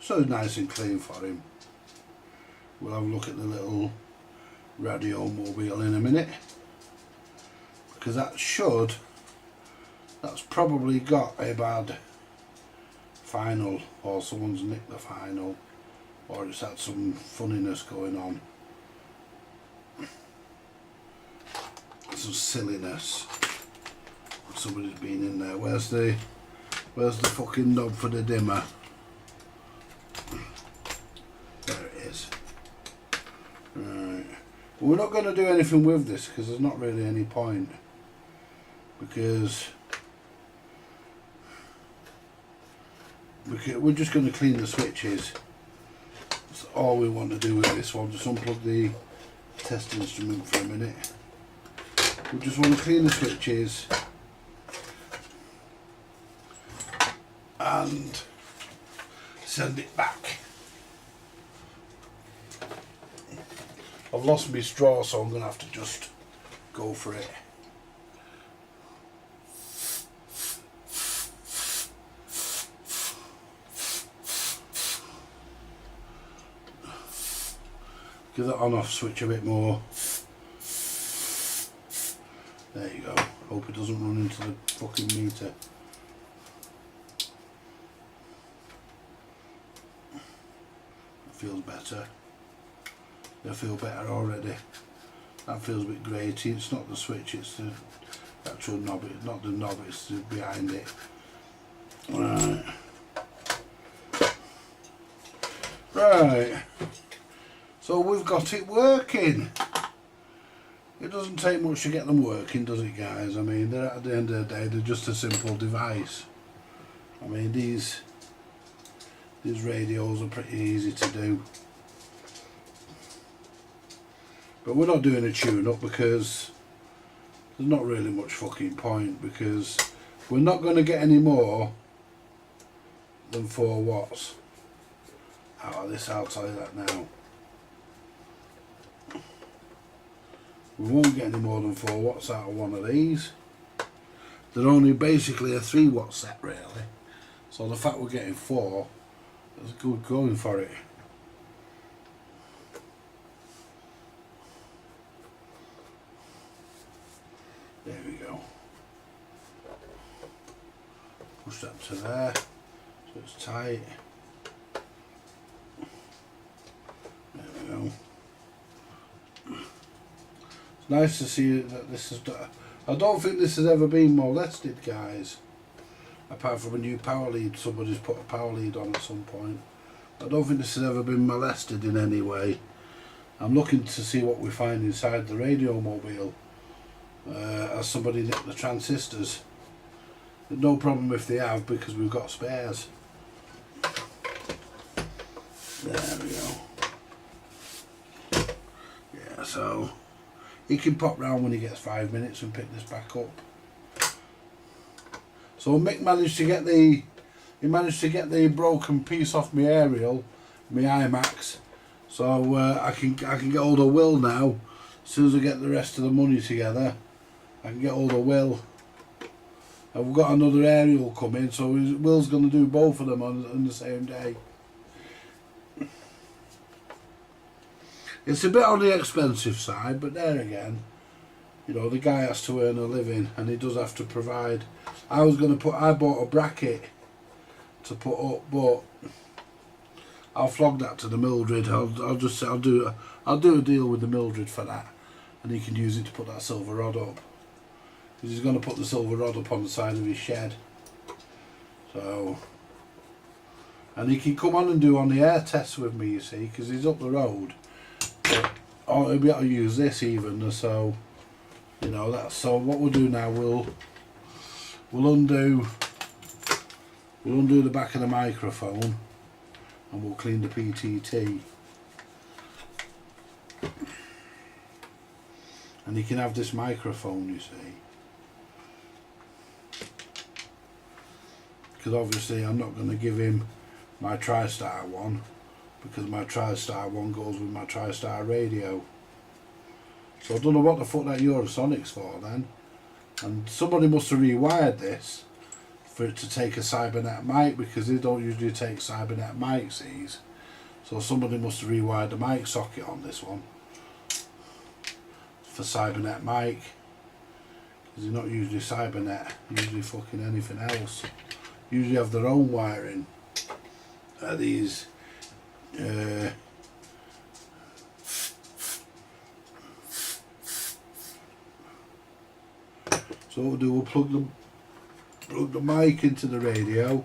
So nice and clean for him. We'll have a look at the little radio mobile in a minute. Because that's probably got a bad final, or someone's nicked the final, or it's had some funniness going on, some silliness. Somebody's been in there. Where's the fucking knob for the dimmer? There it is. Right. Well, we're not going to do anything with this because there's not really any point. Because we're just going to clean the switches. That's all we want to do with this one. Just unplug the test instrument for a minute. We just want to clean the switches and send it back. I've lost my straw, so I'm going to have to just go for it. Give that on off switch a bit more. There you go. Hope it doesn't run into the fucking meter. That feels better. I feel better already. That feels a bit grating. It's not the switch, it's the actual knob. It's not the knob, it's the behind it. Right. Right. So we've got it working. It doesn't take much to get them working, does it, guys? I mean, they're, at the end of the day, they're just a simple device. I mean, these radios are pretty easy to do. But we're not doing a tune-up because there's not really much fucking point, because we're not going to get any more than 4 watts out of this, I'll tell you that now. We won't get any more than 4 watts out of one of these. They're only basically a 3 watt set, really. So the fact we're getting 4 is good going for it. There we go. Push that to there, so it's tight. There we go. It's nice to see that this is... I don't think this has ever been molested, guys. Apart from a new power lead, somebody's put a power lead on at some point. I don't think this has ever been molested in any way. I'm looking to see what we find inside the radio mobile. Has somebody nicked the transistors? No problem if they have, because we've got spares. There we go. Yeah, so he can pop round when he gets 5 minutes and pick this back up. So Mick managed to get the broken piece off my aerial, my IMAX. So I can get hold of Will now. As soon as I get the rest of the money together, I can get hold of Will. And we've got another aerial coming, so Will's going to do both of them on the same day. It's a bit on the expensive side, but there again, you know, the guy has to earn a living and he does have to provide. I bought a bracket to put up, but I'll flog that to the Mildred. I'll do a deal with the Mildred for that, and he can use it to put that silver rod up. Because he's going to put the silver rod up on the side of his shed. So, and he can come on and do on the air tests with me, you see, because he's up the road. But he'll be able to use this even, so you know that's. So what we'll do now, we'll undo the back of the microphone, and we'll clean the PTT, and he can have this microphone, you see, because obviously I'm not going to give him my TriStar one, because my TriStar one goes with my TriStar radio. So I don't know what the fuck that Eurosonic's for then, and somebody must have rewired this for it to take a Cybernet mic, because they don't usually take Cybernet mics these. So somebody must have rewired the mic socket on this one for Cybernet mic, because they're not usually Cybernet, usually fucking anything else. Usually have their own wiring. These so what we'll do, we'll plug the mic into the radio.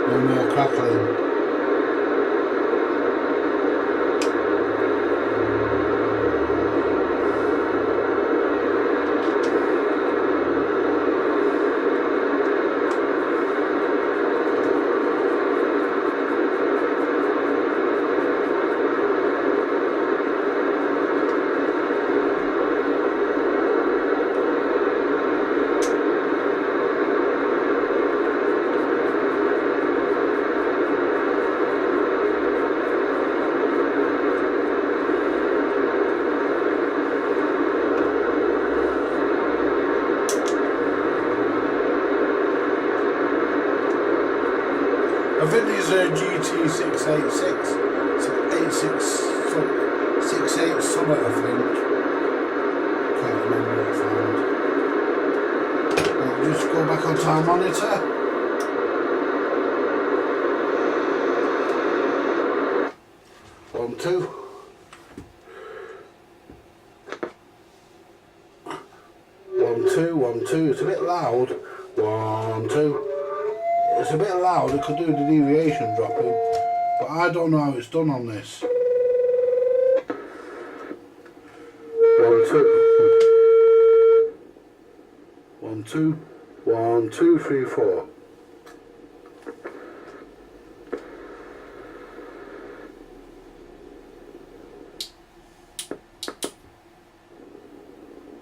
No more crackling. I think these are GT686, 68 Summit, I think. Can't remember what I found. I'll just go back onto our monitor. One, two. One, two, one, two. It's a bit loud. One, two. It's a bit loud, it could do the deviation dropping, but I don't know how it's done on this. 1, 2. 2. 1, 2, 3, 4.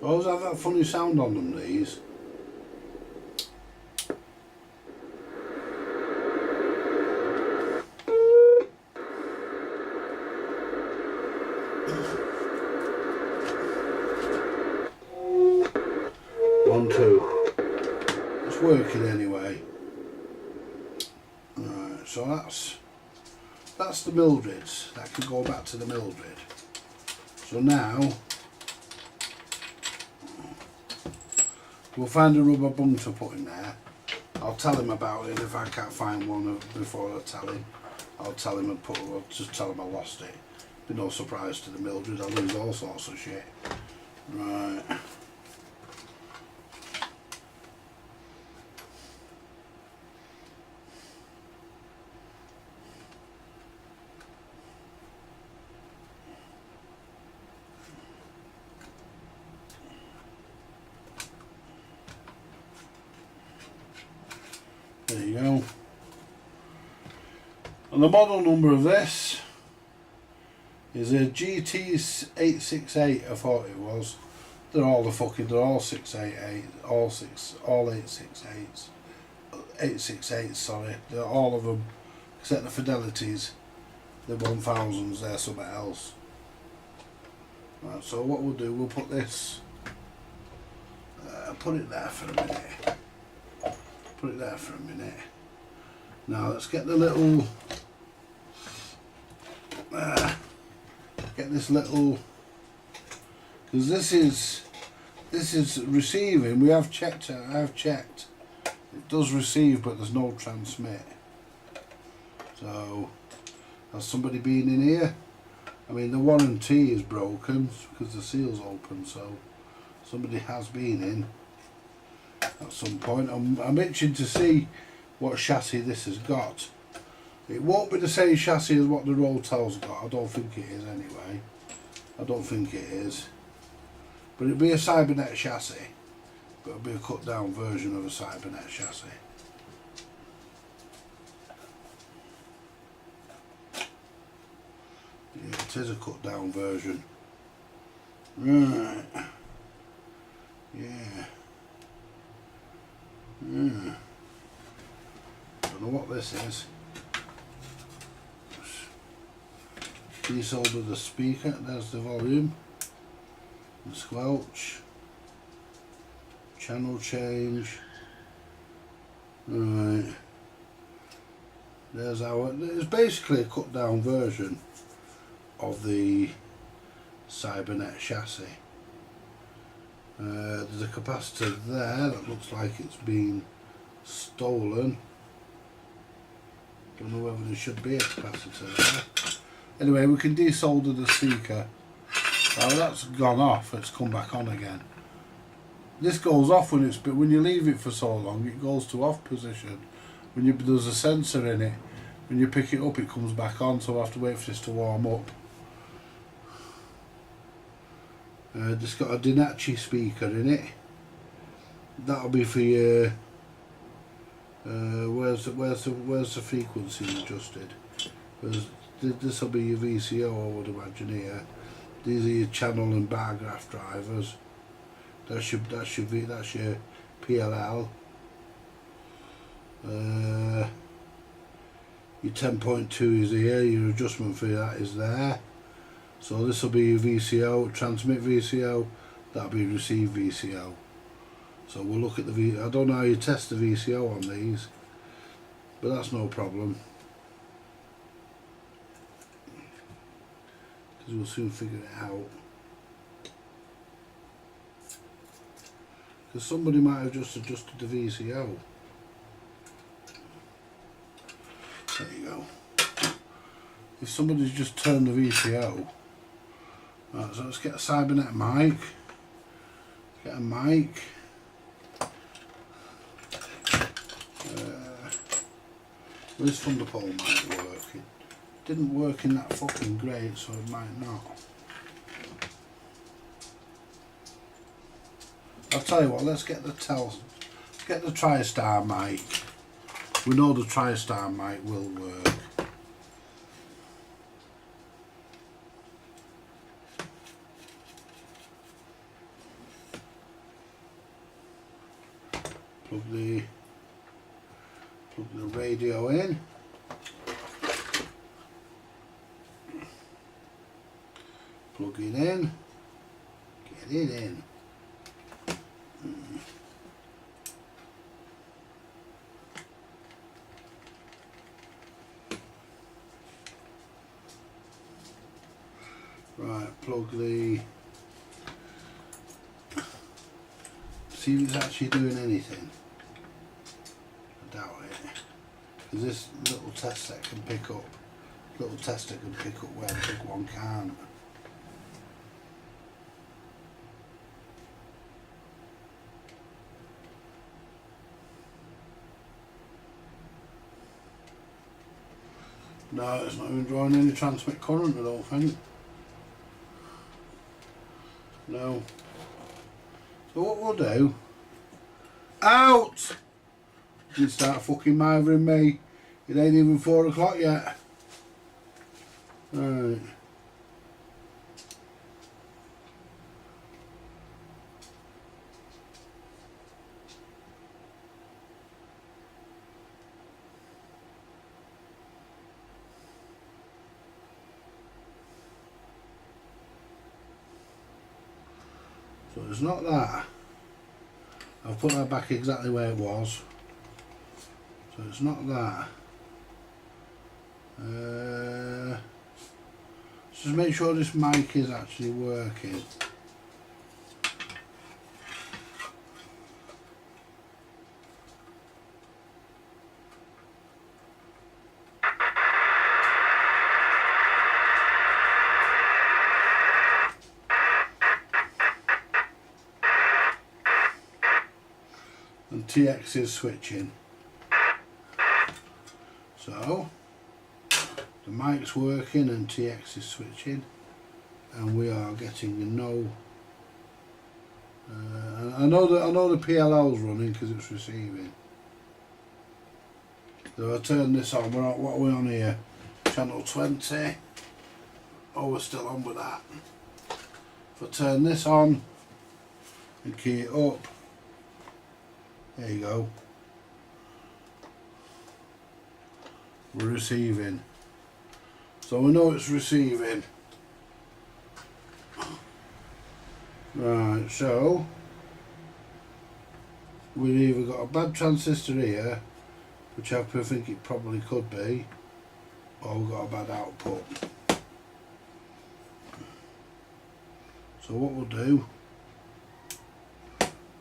Always have that funny sound on them, these. One, two. It's working anyway. Right, so that's the Mildred's. That can go back to the Mildred. So now we'll find a rubber bung to put in there. I'll tell him about it. If I can't find one before I tell him, I'll tell him I'll just tell him I lost it. Be no surprise to the Mildred. I lose all sorts of shit. Right. There you go. And the model number of this is a GT868. I thought it was. They're all 688, all 868s. 868s, sorry. They're all of them, except the Fidelities. The 1000s, they're something else. Right, so what we'll do, we'll put this, put it there for a minute. Put it there for a minute. Now let's get the little, get this little, because this is receiving. We have checked it. I have checked. It does receive, but there's no transmit. So has somebody been in here? I mean, the warranty is broken because the seal's open. So somebody has been in at some point. I'm itching to see what chassis this has got. It won't be the same chassis as what the Rotel's got. I don't think it is anyway. I don't think it is. But it'll be a Cybernet chassis. But it'll be a cut down version of a Cybernet chassis. Yeah, it is a cut down version. Right. Yeah. Don't know what this is. Desolder the speaker. There's the volume. The squelch. Channel change. Right. There's our. It's basically a cut down version of the Cybernet chassis. There's a capacitor there that looks like it's been stolen. Don't know whether there should be a capacitor there. Anyway, we can desolder the speaker. Now that's gone off. It's come back on again. This goes off when you leave it for so long. It goes to off position. There's a sensor in it. When you pick it up, it comes back on. So I have to wait for this to warm up. Just got a Denachi speaker in it. That'll be for your. Where's the frequency adjusted? This will be your VCO, I would imagine here. These are your channel and bar graph drivers. That's your PLL. Your 10.2 is here. Your adjustment for that is there. So this will be your VCO, transmit VCO, that'll be receive VCO. So we'll look at the I don't know how you test the VCO on these, but that's no problem. Because we'll soon figure it out. Because somebody might have just adjusted the VCO. There you go. If somebody's just turned the VCO. Right, so let's get a Cybernet mic. Get a mic. This Thunderpole might work. It didn't work in that fucking grade, so it might not. I'll tell you what, let's get the Let's get the TriStar mic. We know the TriStar mic will work. Plug the radio in. Plug it in. Get it in. Right, plug the... See if it's actually doing anything. I doubt it. Because this little tester can pick up where the big one can't. No, it's not even drawing any transmit current, I don't think. No. So what we'll do... Out! You start fucking mithering me. It ain't even 4 o'clock yet. Right. So it's not that. I've put that back exactly where it was. So it's not that. Just make sure this mic is actually working. And TX is switching. So the mic's working and TX is switching, and we are getting no. I know the PLL's running because it's receiving. So I turn this on. What are we on here? Channel 20. Oh, we're still on with that. If I turn this on and key it up, there you go. We're receiving. So we know it's receiving. Right, so we've either got a bad transistor here, which I think it probably could be, or we've got a bad output. So what we'll do,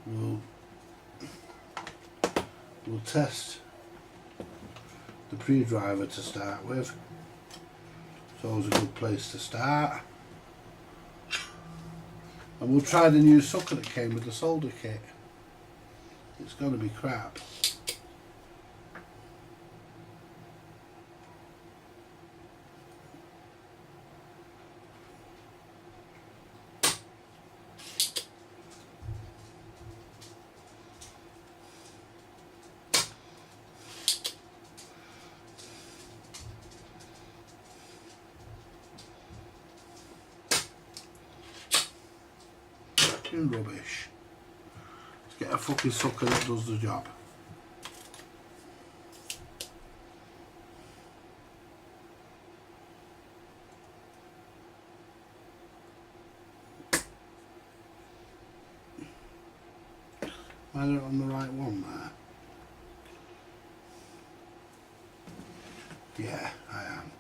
we'll test the pre-driver to start with. It's always a good place to start. And we'll try the new sucker that came with the solder kit. It's going to be crap. Rubbish. Let's get a fucking sucker that does the job. Am I on the right one there? Yeah, I am.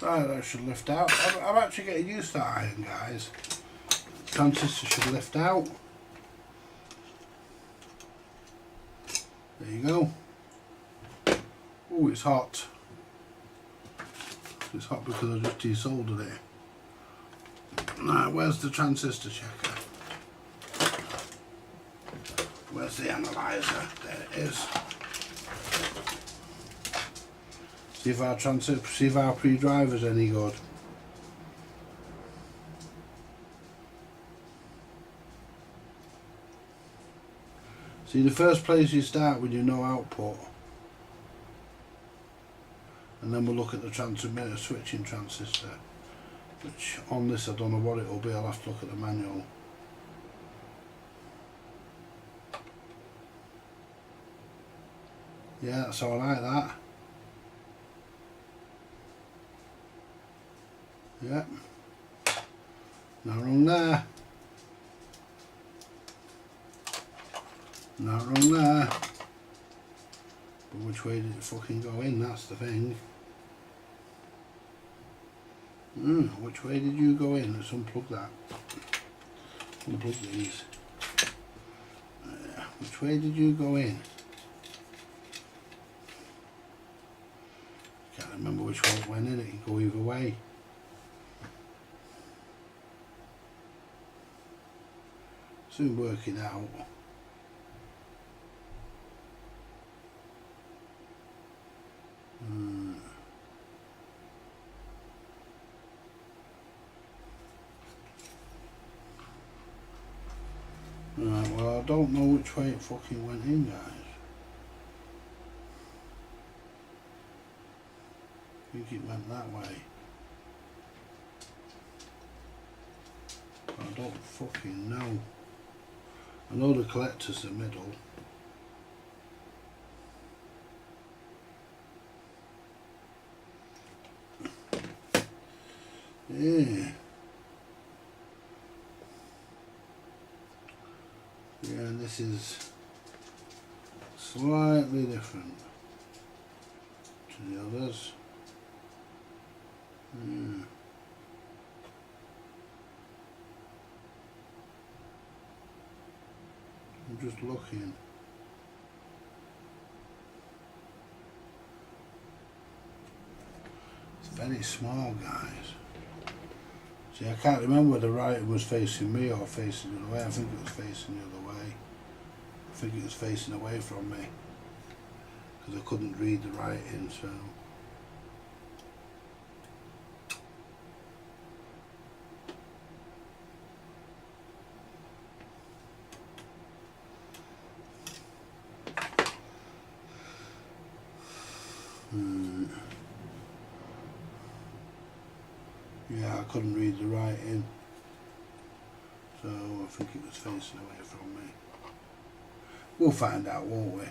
Right, that should lift out. I'm actually getting used to that iron, guys. transistor should lift out. There you go. Oh, it's hot. It's hot because I just desoldered it. Now, where's the transistor checker? Where's the analyzer? There it is. See if our pre-driver's any good. See, the first place you start with your no output, and then we'll look at the transmitter switching transistor, which on this I don't know what it will be, I'll have to look at the manual. Yeah, that's alright, that. Yep. Not wrong there. Not wrong there. But which way did it fucking go in? That's the thing. Which way did you go in? Let's unplug that. Unplug these. Which way did you go in? Can't remember which one went in. It could go either way. Soon work it out. Right, well, I don't know which way it fucking went in, guys. I think it went that way. I don't fucking know. I know the collector's the middle. Yeah. Yeah, this is slightly different to the others. I'm just looking. It's very small, guys. See, I can't remember whether the writer was facing me or facing the other way. I think it was facing the other way. I think it was facing away from me because I couldn't read the writing, so. Yeah, I couldn't read the writing, so I think it was facing away from me. We'll find out, won't we?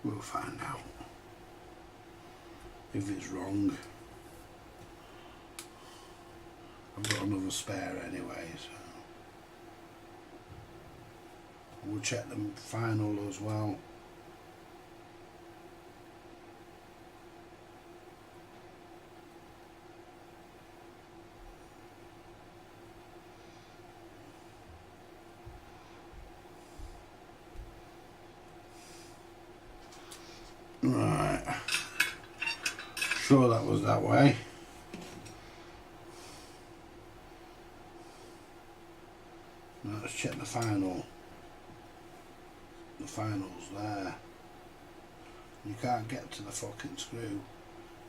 We'll find out if it's wrong. I've got another spare anyway, so we'll check the final as well. Right, sure that was that way. Now let's check the final. The final's there. You can't get to the fucking screw.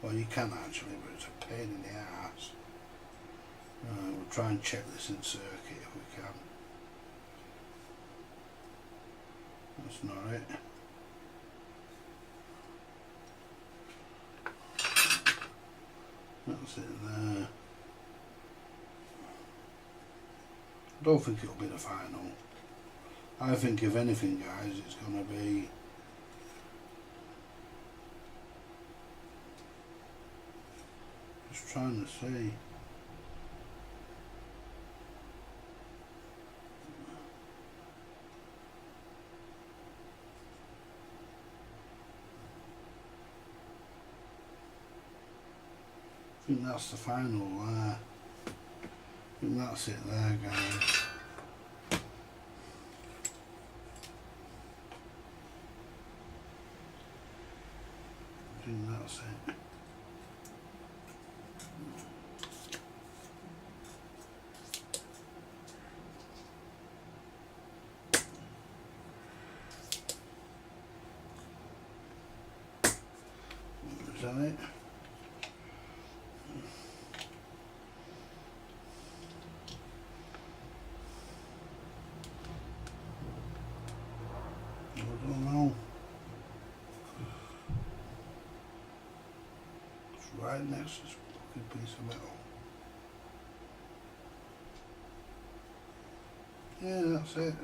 Well, you can actually, but it's a pain in the ass. Right, we'll try and check this in circuit if we can. That's not it. That's it there. I don't think it'll be the final. I think if anything, guys, it's going to be just trying to see. think that's the final there. I think that's it there, guys. I think that's it. Is that it? I don't know. It's right next to this fucking piece of metal. Yeah, that's it.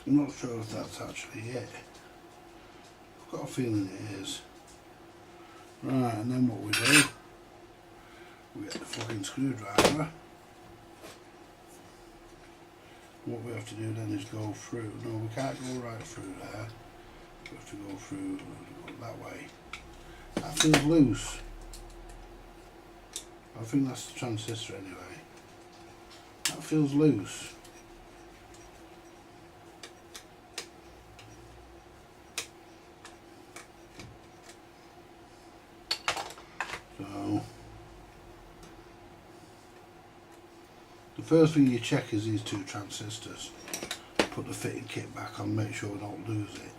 I'm not sure if that's actually it. I've got a feeling it is. Right, and then what we do, we get the fucking screwdriver. What we have to do then is go through. No, we can't go right through there. We have to go through, we have to go that way. That feels loose. I think that's the transistor anyway. That feels loose. So the first thing you check is these two transistors. Put the fitting kit back on, make sure we don't lose it.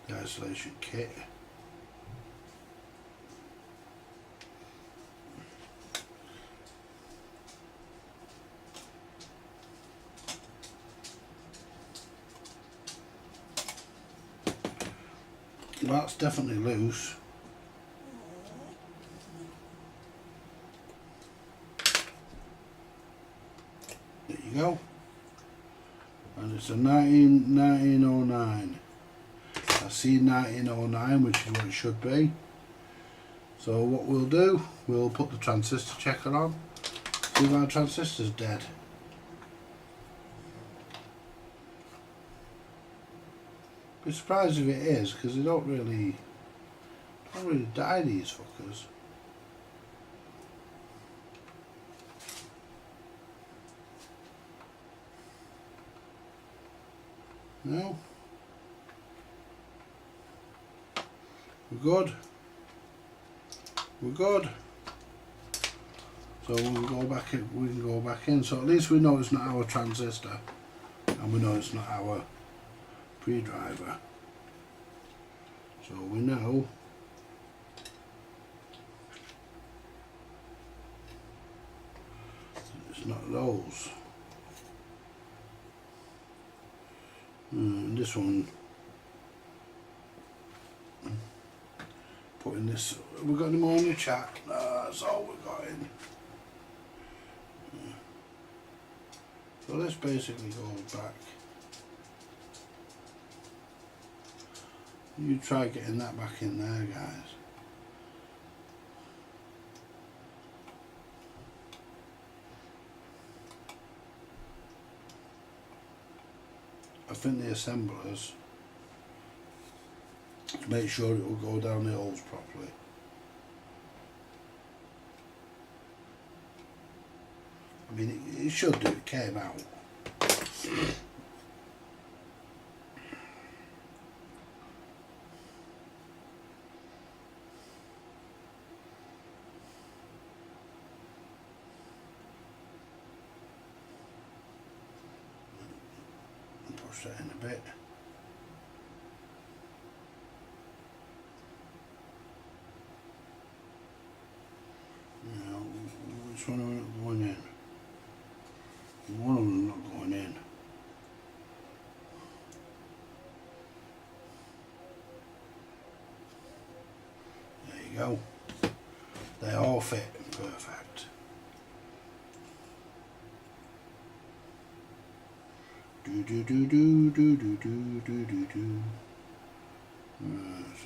The isolation kit. That's definitely loose. There you go. And it's a 1909. I see 1909, which is what it should be. So what we'll do, we'll put the transistor checker on, see if our transistor's dead. Be surprised if it is, because they don't really die, these fuckers. No. We're good. We're good. So we'll go back in, we can go back in. So at least we know it's not our transistor, and we know it's not our pre-driver. So we know it's not those. This one, putting this, have we got any more in the chat? No, that's all we've got in. So let's basically go back. You try getting that back in there, guys. I think the assemblers, to make sure it will go down the holes properly. I mean, it should do, it came out. push that in a bit. Now, which one are we not going in? One of them not going in. There you go. They all fit perfect. Do do do do do do do do do do.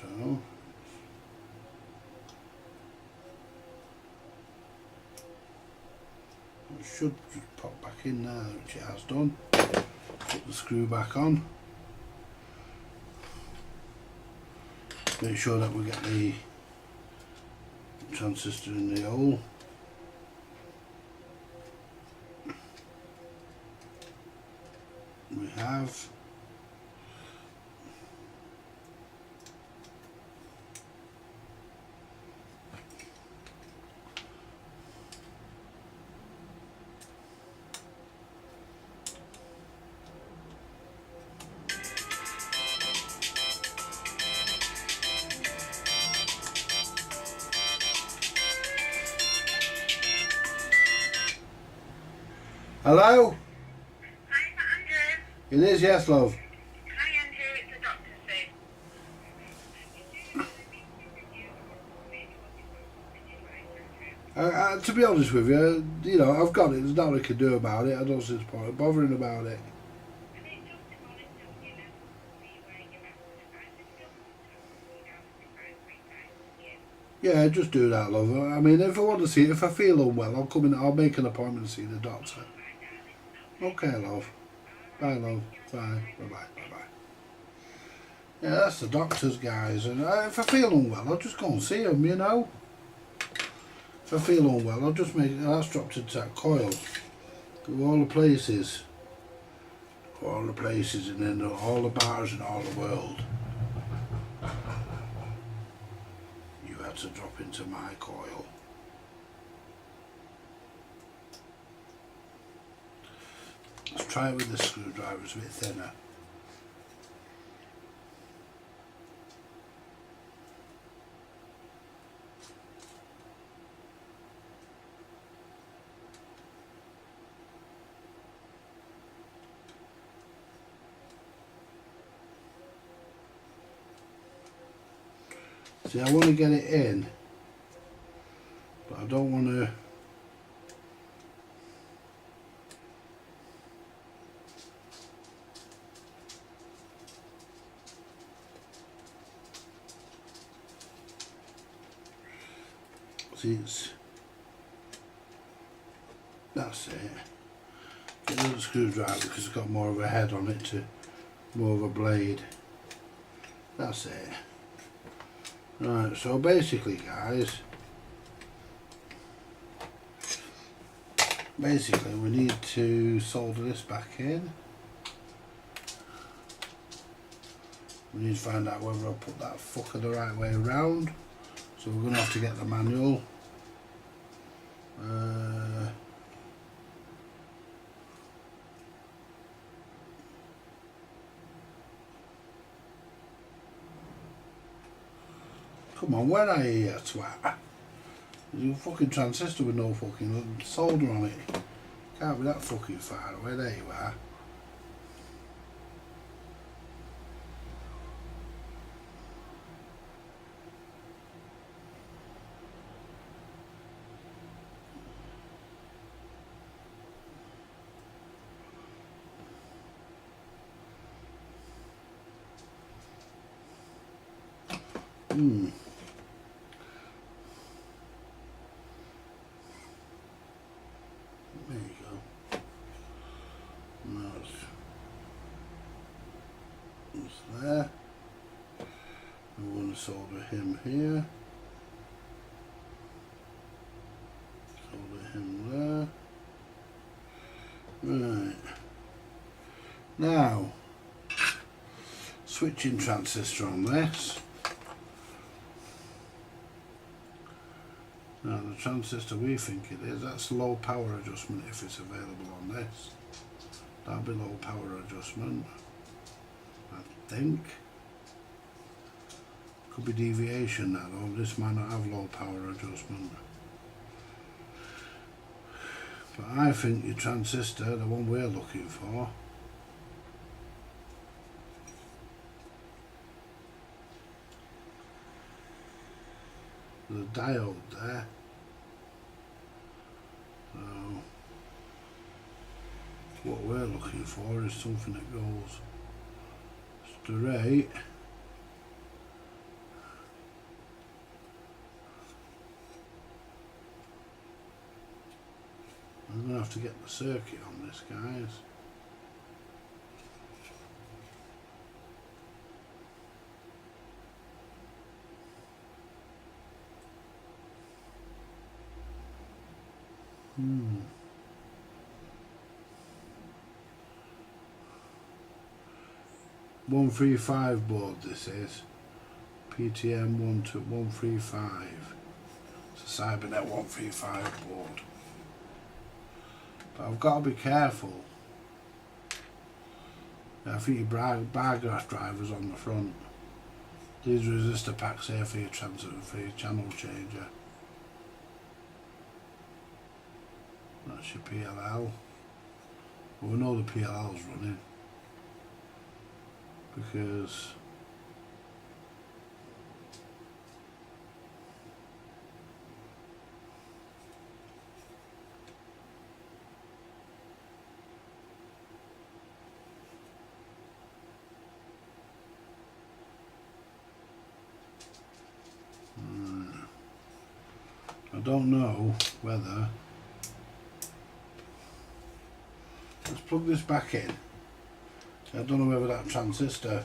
So it should just pop back in there, which it has done. Put the screw back on. Make sure that we get the transistor in the hole. We have. Hello? Hi, is that It Andrew? is, yes, love. Hi, Andrew. It's the doctor, Sue. To be honest with you, I've got it. There's nothing I can do about it. I don't see the point of bothering about it. Yeah, just do that, love. I mean, if I want to see it, if I feel unwell, I'll come in. I'll make an appointment to see the doctor. Okay, love. Bye, love. Bye. Bye-bye. Bye-bye. Yeah, that's the doctors, guys. And if I feel unwell, I'll just go and see him, If I feel unwell, I'll just make... That's dropped into that coil. Go all the places. Go all the places, and then all the bars in all the world. You had to drop into my coil. Let's try it with the screwdriver. It's a bit thinner. See, I want to get it in, but I don't want to... See, that's it. Get rid of the screwdriver because it's got more of a head on it, more of a blade. That's it. Right, so basically, guys, we need to solder this back in. We need to find out whether I put that fucker the right way around. So we're going to have to get the manual. Come on, where are you, twat? There's a fucking transistor with no fucking solder on it. Can't be that fucking far away. There you are. There you go. Now it's there. I'm going to solder him here. Solder him there. Right. Now, switching transistor on this. Now the transistor we think it is, that's low power adjustment if it's available on this. That'll be low power adjustment. think. Could be deviation that though. This might not have low power adjustment. But I think your transistor, the one we're looking for, the diode there. So what we're looking for is something that goes straight I'm going to have to get the circuit on this, guys. Hmm. 135 board this is. PTM 135. It's a Cybernet 135 board. But I've got to be careful. I think your bar graph driver's on the front. These resistor packs here for your channel changer. That's your PLL. Well, we know the PLL's running because I don't know whether. Let's plug this back in. I don't know whether that transistor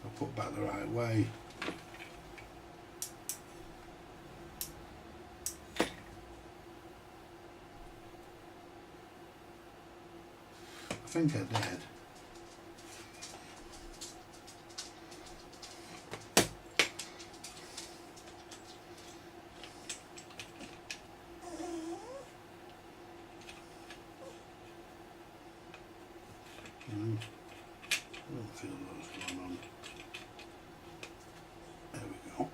I put back the right way. I think I did. I don't feel what's going on. There we go.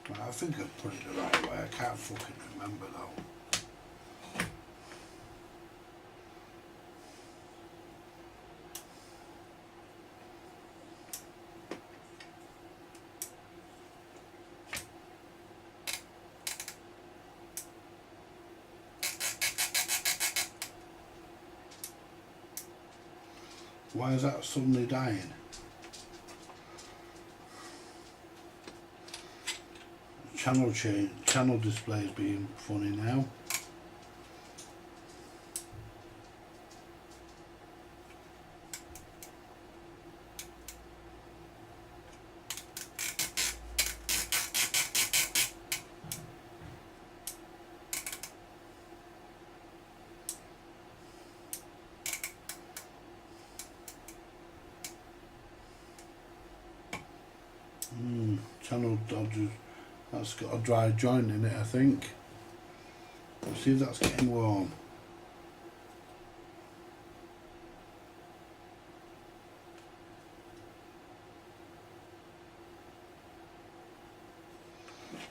Well, I think I've put it the right way. I can't fucking remember though. Why is that suddenly dying? Channel display is being funny now. Channel dodges. That's got a dry joint in it, I think. Let's see if that's getting warm.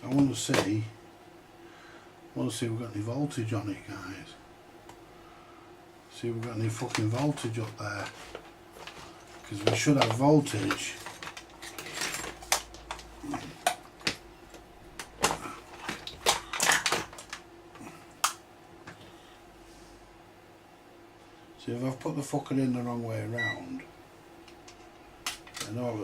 I want to see if we've got any voltage on it, guys. See if we've got any fucking voltage up there. Because we should have voltage. See, if I've put the fucker in the wrong way around, then all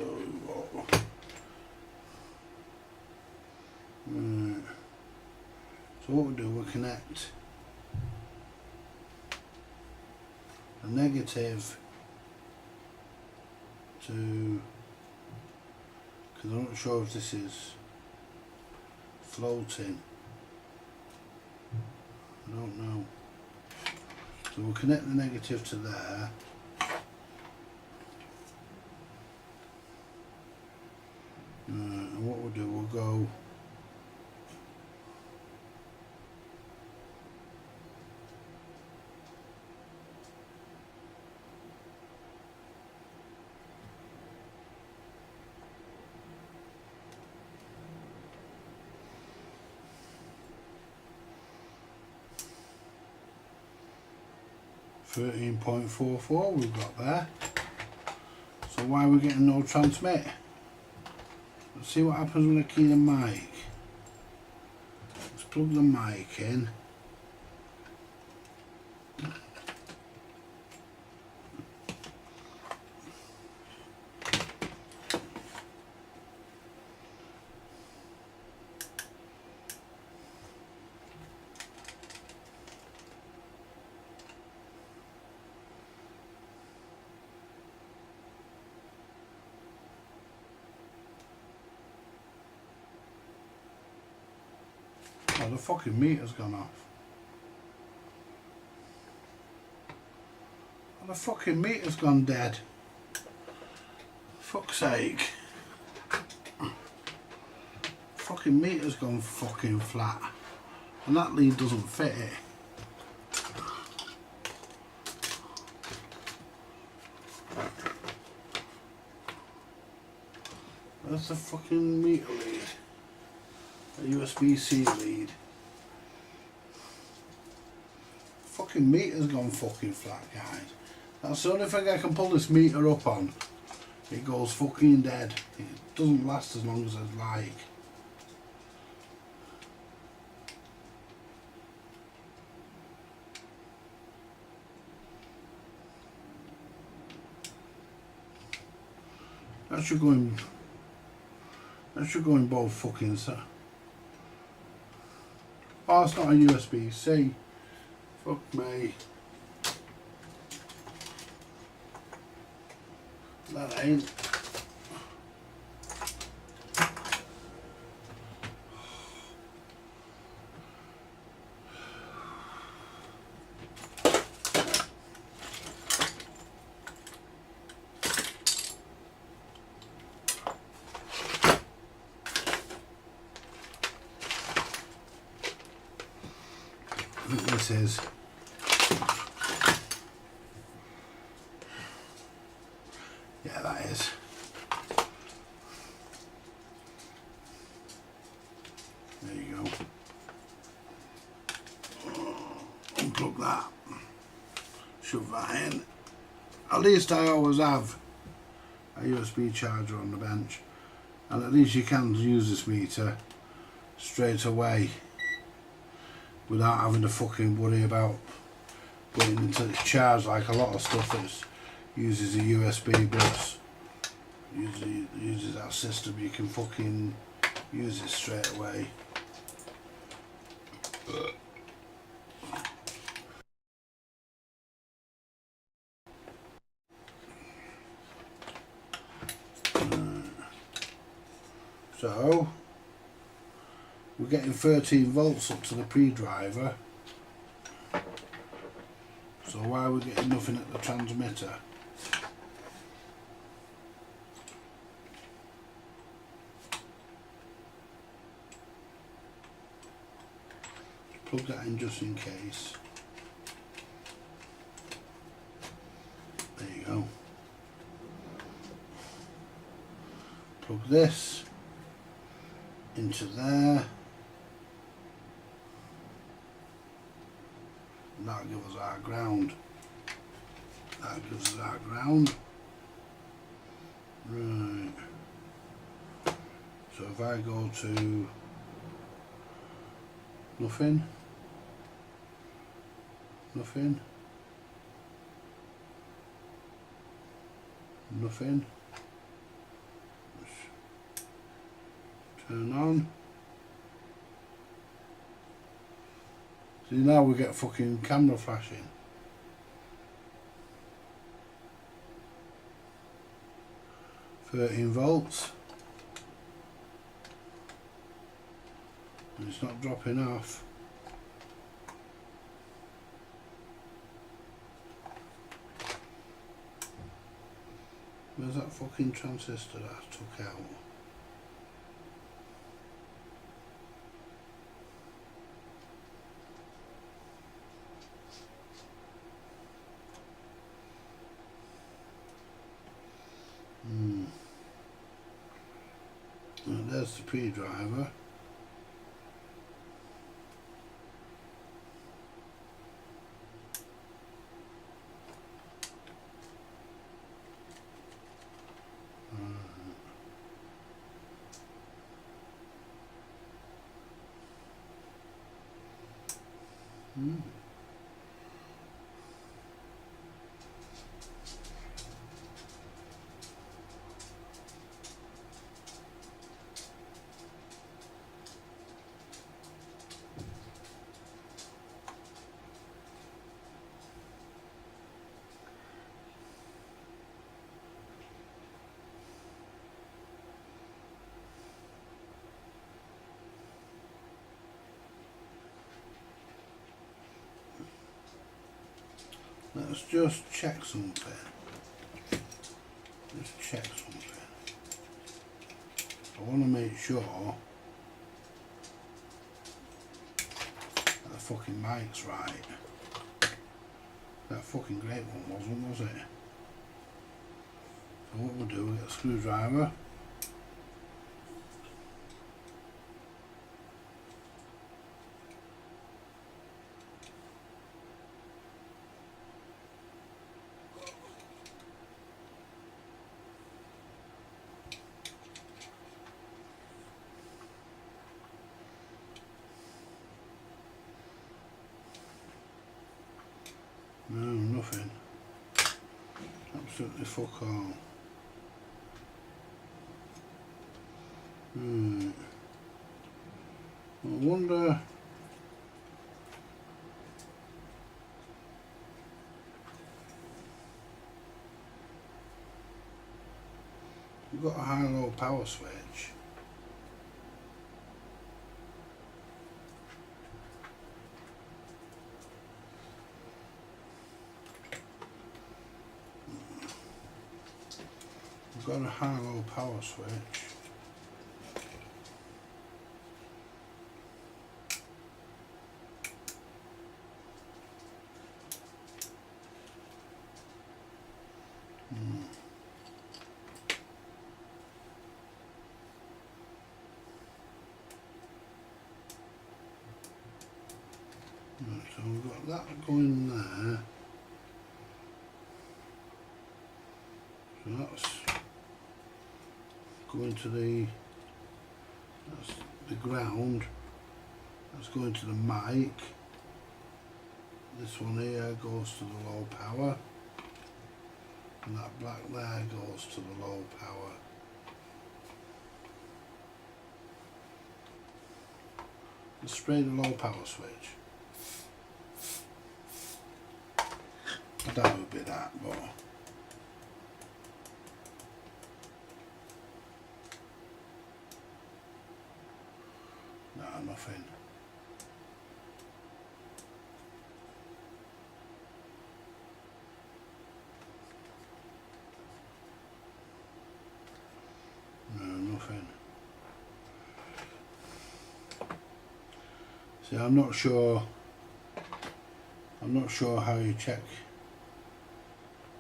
so what we do, we connect a negative to, because I'm not sure if this is floating, I don't know. So we'll connect the negative to there. And what we'll do, we'll go 13.44 we've got there. So why are we getting no transmit? Let's see what happens when I key the mic. Let's plug the mic in. Oh, the fucking meter's gone off. Oh, the fucking meter's gone dead. Fuck's sake. Fucking meter's gone fucking flat. And that lead doesn't fit it. Where's the fucking meter lead? A USB-C lead. Fucking meter's gone fucking flat, guys. That's the only thing I can pull this meter up on. It goes fucking dead. It doesn't last as long as I'd like. That should go in both fucking set. Oh, it's not a USB-C. Fuck me. That ain't. I think this is. Yeah, that is. There you go. Unplug that. Shove that in. At least I always have a USB charger on the bench. And at least you can use this meter straight away without having to fucking worry about putting into its charge like a lot of stuff that uses a USB bus. Uses that system, you can fucking use it straight away. So we're getting 13 volts up to the pre-driver. So why are we getting nothing at the transmitter? Plug that in just in case. There you go. Plug this into there. And that'll give us our ground. That gives us our ground. Right. So if I go to nothing, nothing, nothing, turn on. See, now we get fucking camera flashing. $13. And it's not dropping off. Where's that fucking transistor that I took out? And there's the pre-driver. Let's just check something. Just check something. I want to make sure that the fucking mic's right. That fucking great one wasn't, was it? So what we'll do, we'll get a screwdriver. No, nothing. Absolutely fuck all. I wonder. You've got a high-low power switch. You've got a high-low power switch. Right, so we've got that going there. So that's going to that's the ground. That's going to the mic. This one here goes to the low power. And that black there goes to the low power. Let's spray the low power switch. I doubt it would be that, but nah, nothing. No, nothing. See, I'm not sure how you check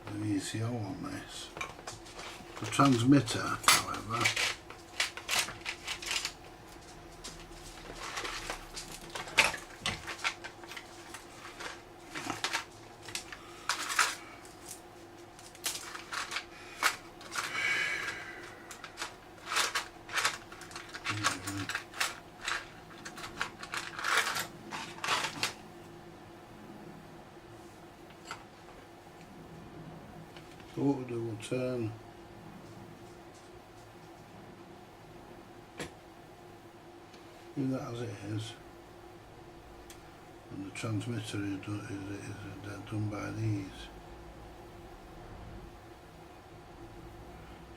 the VCO on this. The transmitter, however, so what we'll do, we'll turn leave that as it is, and the transmitter is done by these.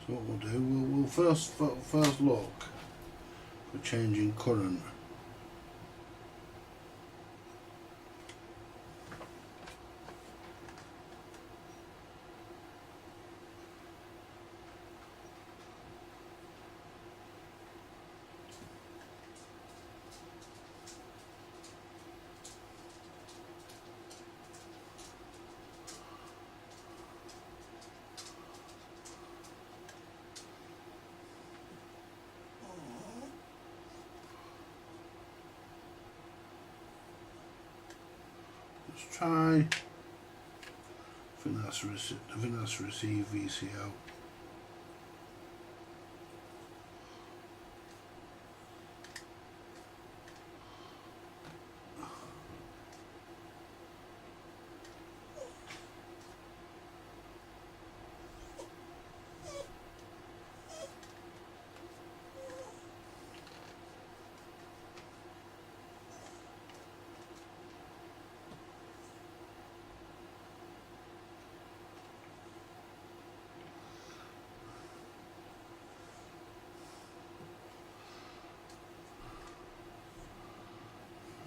So what we'll do, we'll first look for changing current. Let's try. I think that's receive VCO.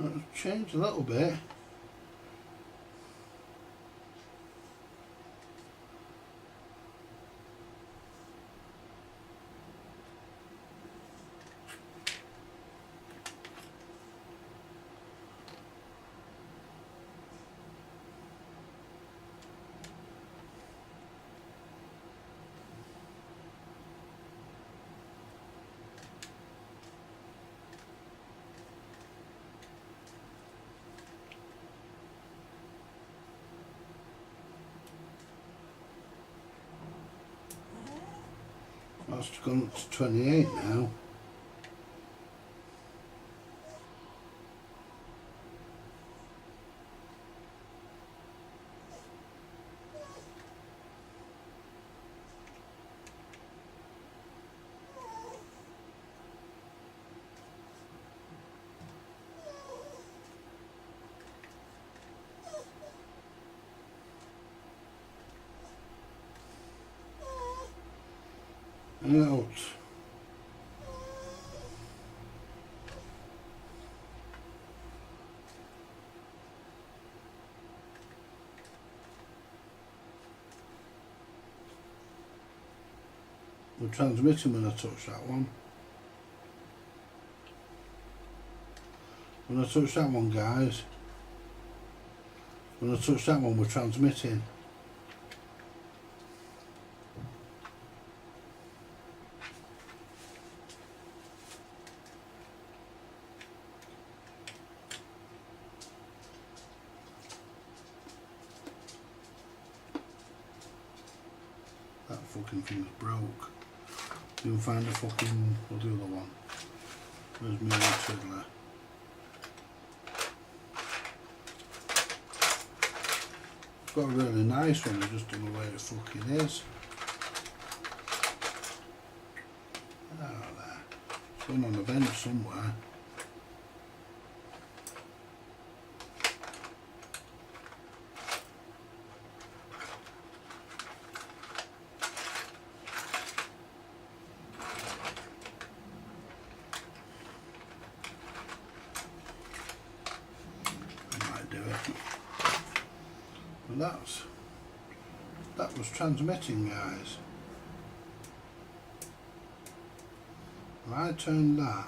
It's changed a little bit. That's gone up to 28 now. Out. We're transmitting when I touch that one. When I touch that one, guys. When I touch that one, we're transmitting. That fucking thing's broke. You can find the fucking, what's the other one? Where's my old twiddler? Got a really nice one, I just don't know where it fucking is. Oh, there. It's going on a bench somewhere. That was transmitting, guys. If I turn that,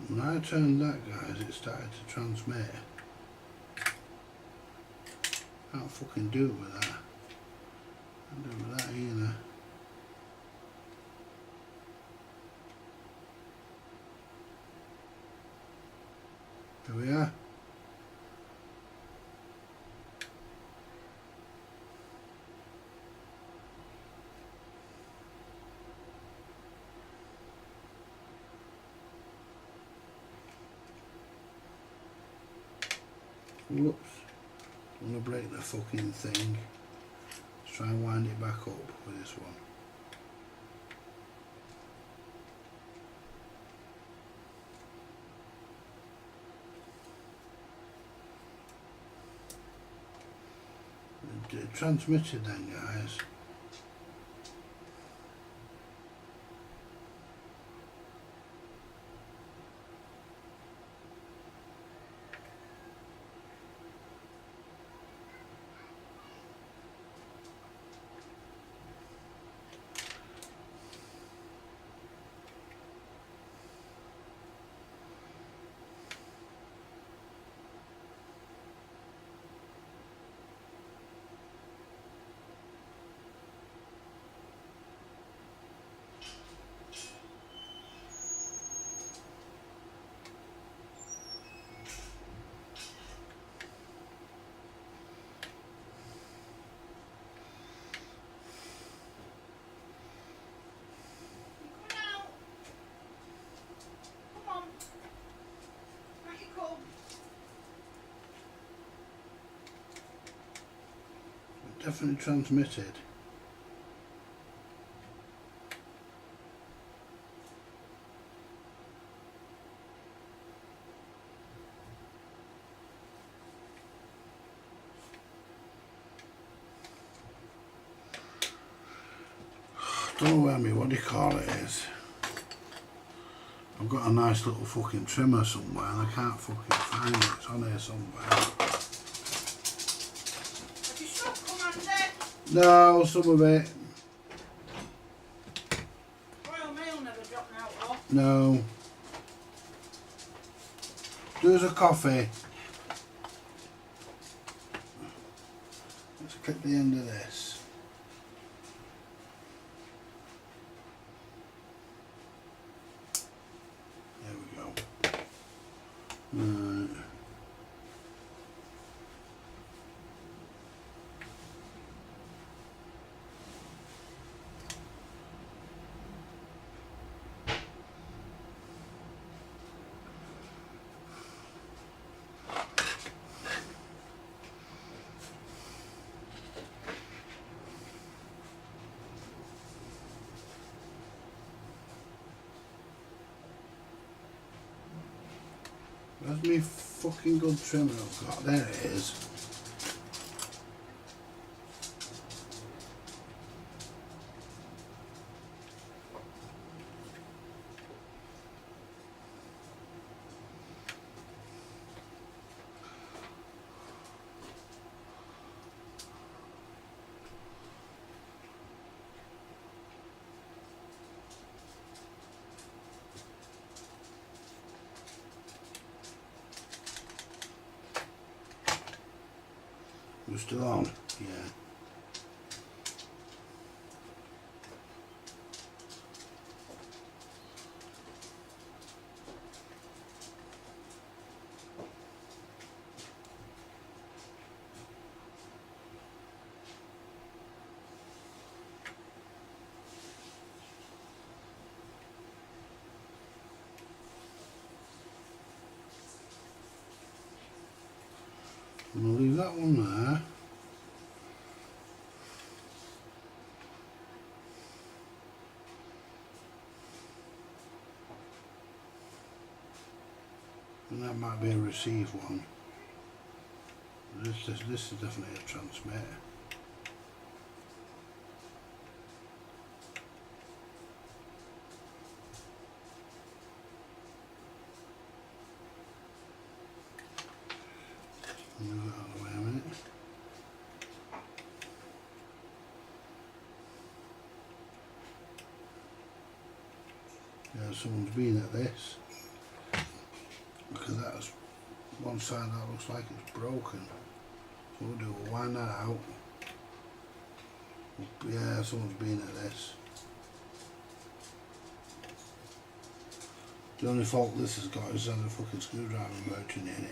when I turned that, guys, it started to transmit. Can't fucking do it with that. Can't do it with that either. Here we are. Whoops. I'm going to break the fucking thing. Let's try and wind it back up with this one. It transmitted then, guys. Definitely transmitted. Don't know where what do you call it is. I've got a nice little fucking trimmer somewhere and I can't fucking find it. It's on here somewhere. Have you stopped, Commander? No, some of it. Royal Mail never dropped out off. No. Do us a coffee. Let's click the end of this. There we go. Right. Where's me fucking good trimmer I've got? There it is. We're still on? Yeah. I'm going to leave that one there. And that might be a receive one. This is definitely a transmitter. Move that out of the way a minute. Yeah, someone's been at this. Because that's one side that looks like it's broken. So we'll wind that out. Yeah, someone's been at this. The only fault this has got is there's a fucking screwdriver merchant in it.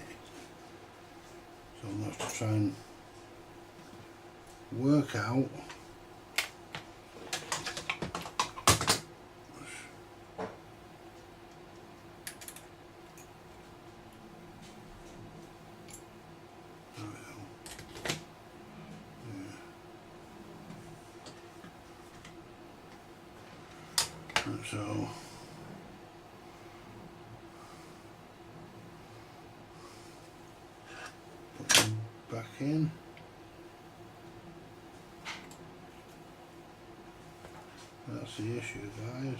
So I'm going to have to try and work out so put them back in. That's the issue, guys.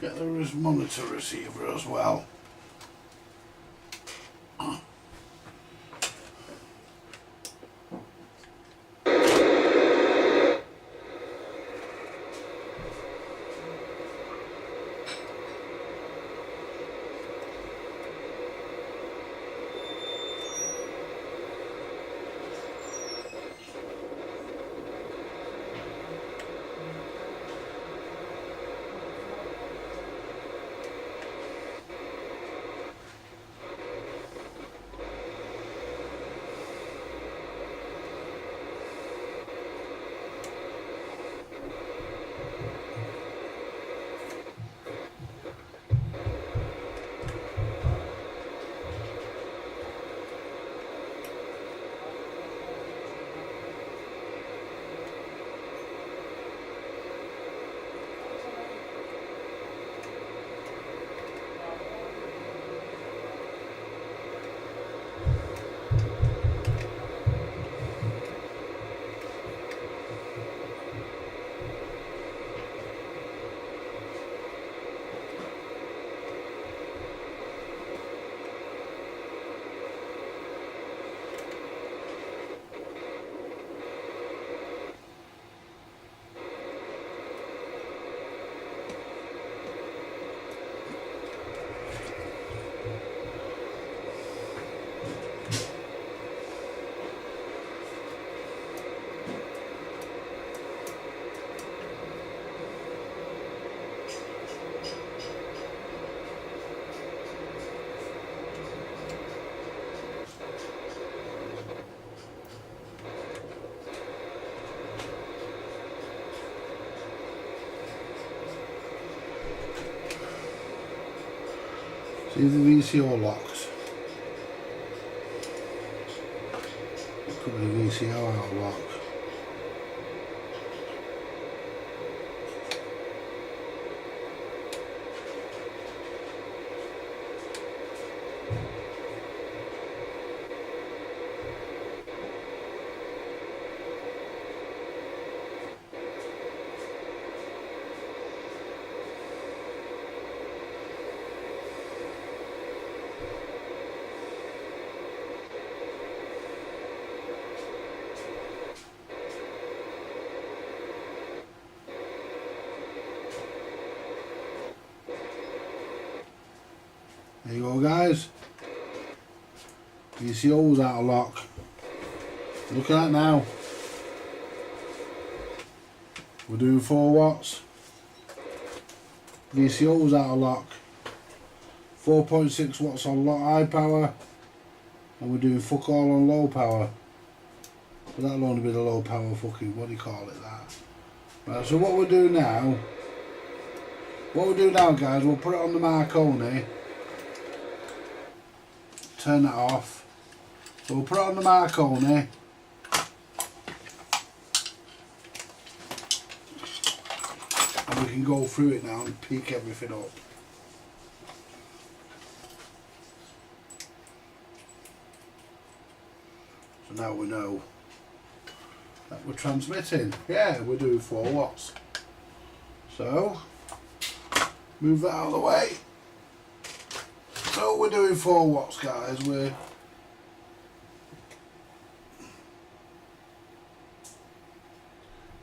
Get the monitor receiver as well. See if the VCO locks. Could be the VCO out of lock. There you go, guys. VCO's out of lock. Look at that now. We're doing 4 watts. VCO's out of lock. 4.6 watts on high power. And we're doing fuck all on low power. But that'll only be the low power fucking, what do you call it, that? Right, so what we'll do now, guys, we'll put it on the Marconi. Turn that off. So we'll put it on the Marconi. And we can go through it now and peak everything up. So now we know that we're transmitting. Yeah, we're doing 4 watts. So, move that out of the way. So we're doing 4 watts, guys.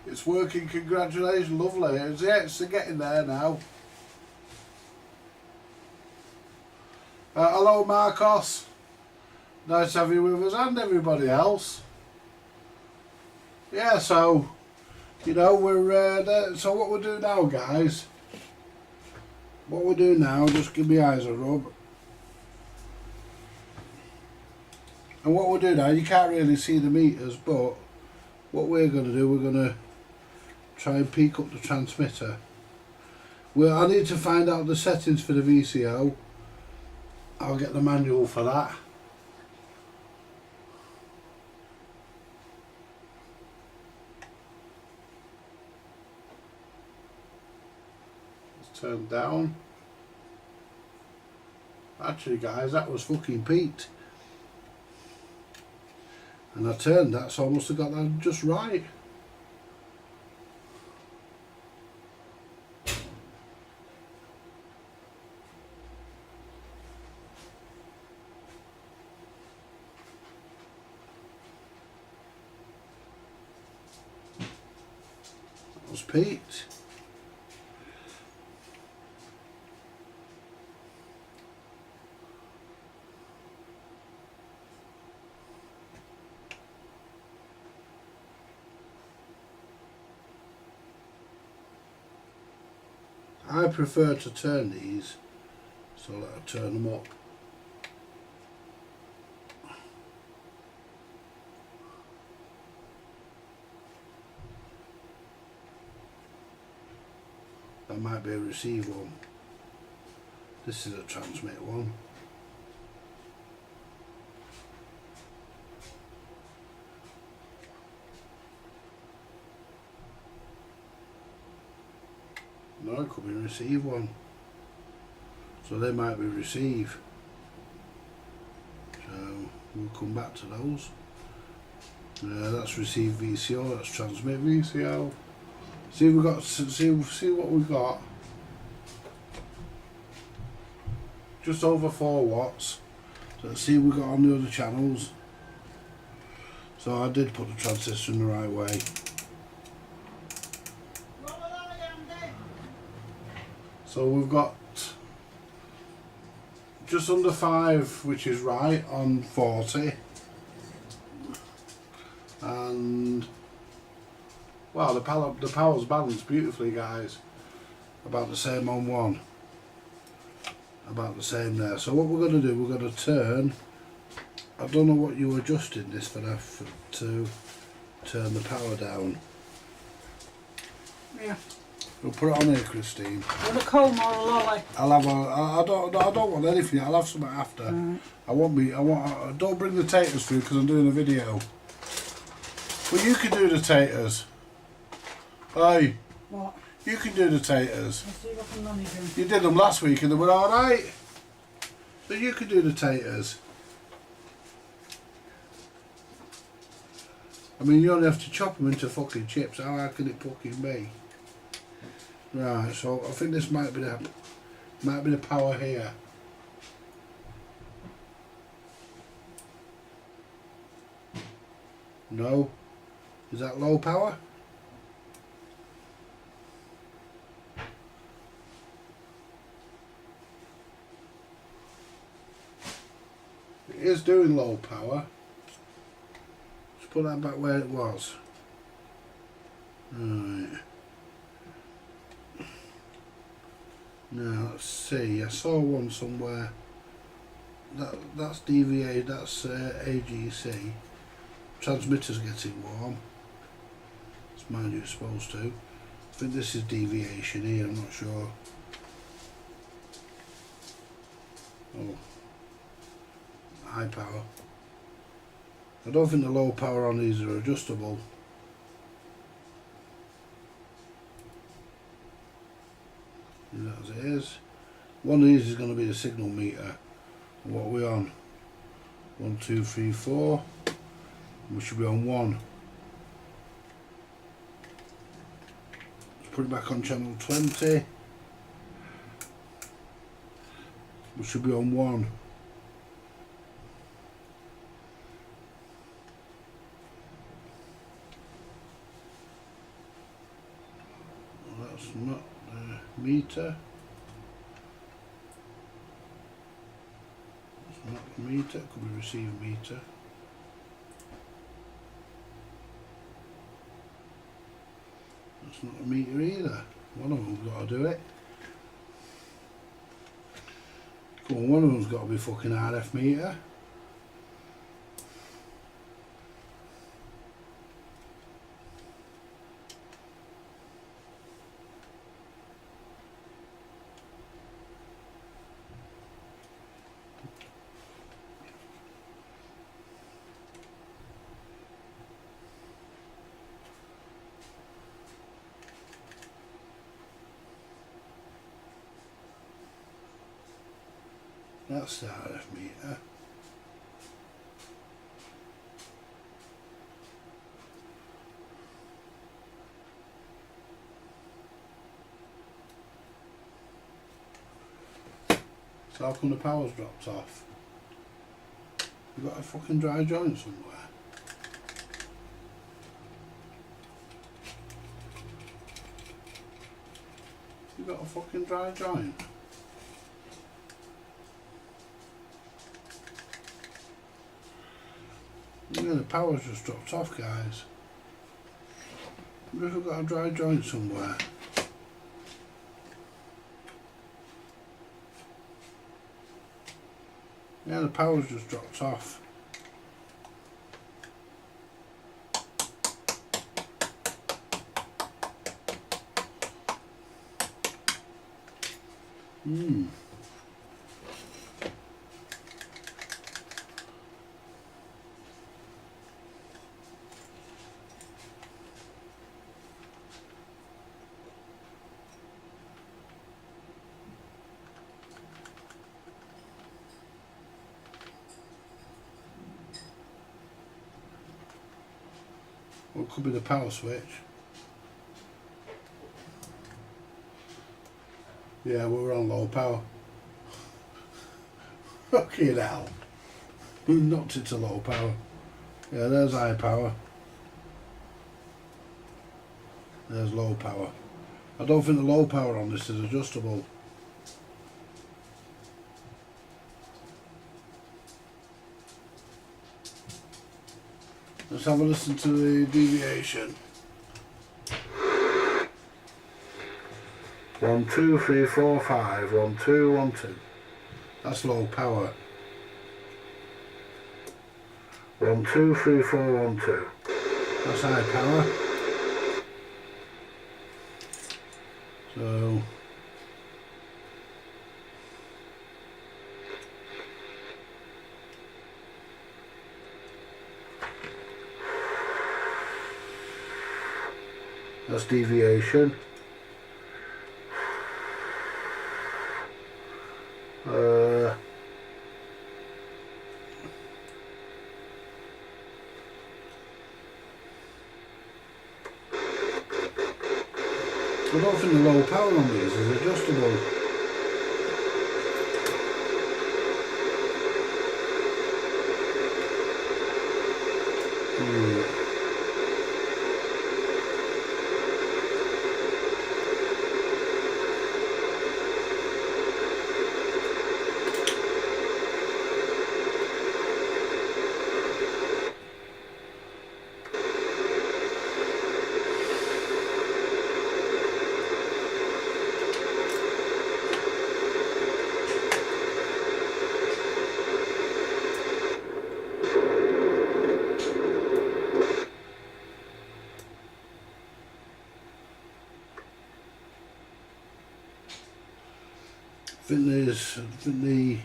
It's working. Congratulations, lovely. It's getting there now. Hello, Marcos. Nice to have you with us and everybody else. Yeah, so you know we're there. So what we'll do now, guys? What we'll do now? Just give my eyes a rub. And what we'll do now, you can't really see the meters, but what we're going to do, we're going to try and peak up the transmitter. Well, I need to find out the settings for the VCO. I'll get the manual for that. Let's turn down. Actually, guys, that was fucking peaked. And I turned that, so I must have got that just right. That was peaked. I prefer to turn these so that I turn them up. That might be a receive one. This is a transmit one. No, it could be receive one. So they might be receive. So we'll come back to those. That's receive VCO, that's transmit VCO. See we got see what we've got. Just over 4 watts. So let's see what we've got on the other channels. So I did put the transistor in the right way. So we've got just under 5, which is right, on 40. And, well, the power's balanced beautifully, guys. About the same on 1. About the same there. So what we're going to do, we're going to turn. I don't know what you adjusted this for to turn the power down. Yeah. We'll put it on here, Christine. With a comb or a lolly. I'll have I don't want anything. I'll have something after. Don't bring the taters through because I'm doing a video. Well, you can do the taters. Hey, What? you can do the taters. Let's see if I can manage them. You did them last week and they were alright. So you can do the taters. I mean, you only have to chop them into fucking chips. How hard can it fucking be? Right, so I think this might be the power here. No? Is that low power? It is doing low power. Let's put that back where it was. Right. Now let's see. I saw one somewhere. That's DVA. That's AGC. Transmitter's getting warm. It's mind you, it's supposed to. I think this is deviation here. I'm not sure. Oh. High power. I don't think the low power on these are adjustable. Leave that as it is. One of these is going to be the signal meter. What are we on? 1, 2, 3, 4. We should be on 1. Let's put it back on channel 20. We should be on 1. That's not the meter. That's not the meter. Could be receiver meter. That's not a meter either. One of them's got to do it. Come on, one of them's got to be fucking RF meter. That's the RF meter. So how come the power's dropped off? You got a fucking dry joint somewhere. You got a fucking dry joint. Yeah, the power's just dropped off, guys. We've got a dry joint somewhere. Yeah, the power's just dropped off. Well, it could be the power switch. Yeah, we're on low power. Fucking hell. We knocked it to low power. Yeah, there's high power. There's low power. I don't think the low power on this is adjustable. Let's have a listen to the deviation. 1, 2, 3, 4, 5. 1, 2, 1, 2. That's low power. 1, 2, 3, 4, 1, 2. That's high power. So that's deviation. I don't think the low power on these is adjustable. I think the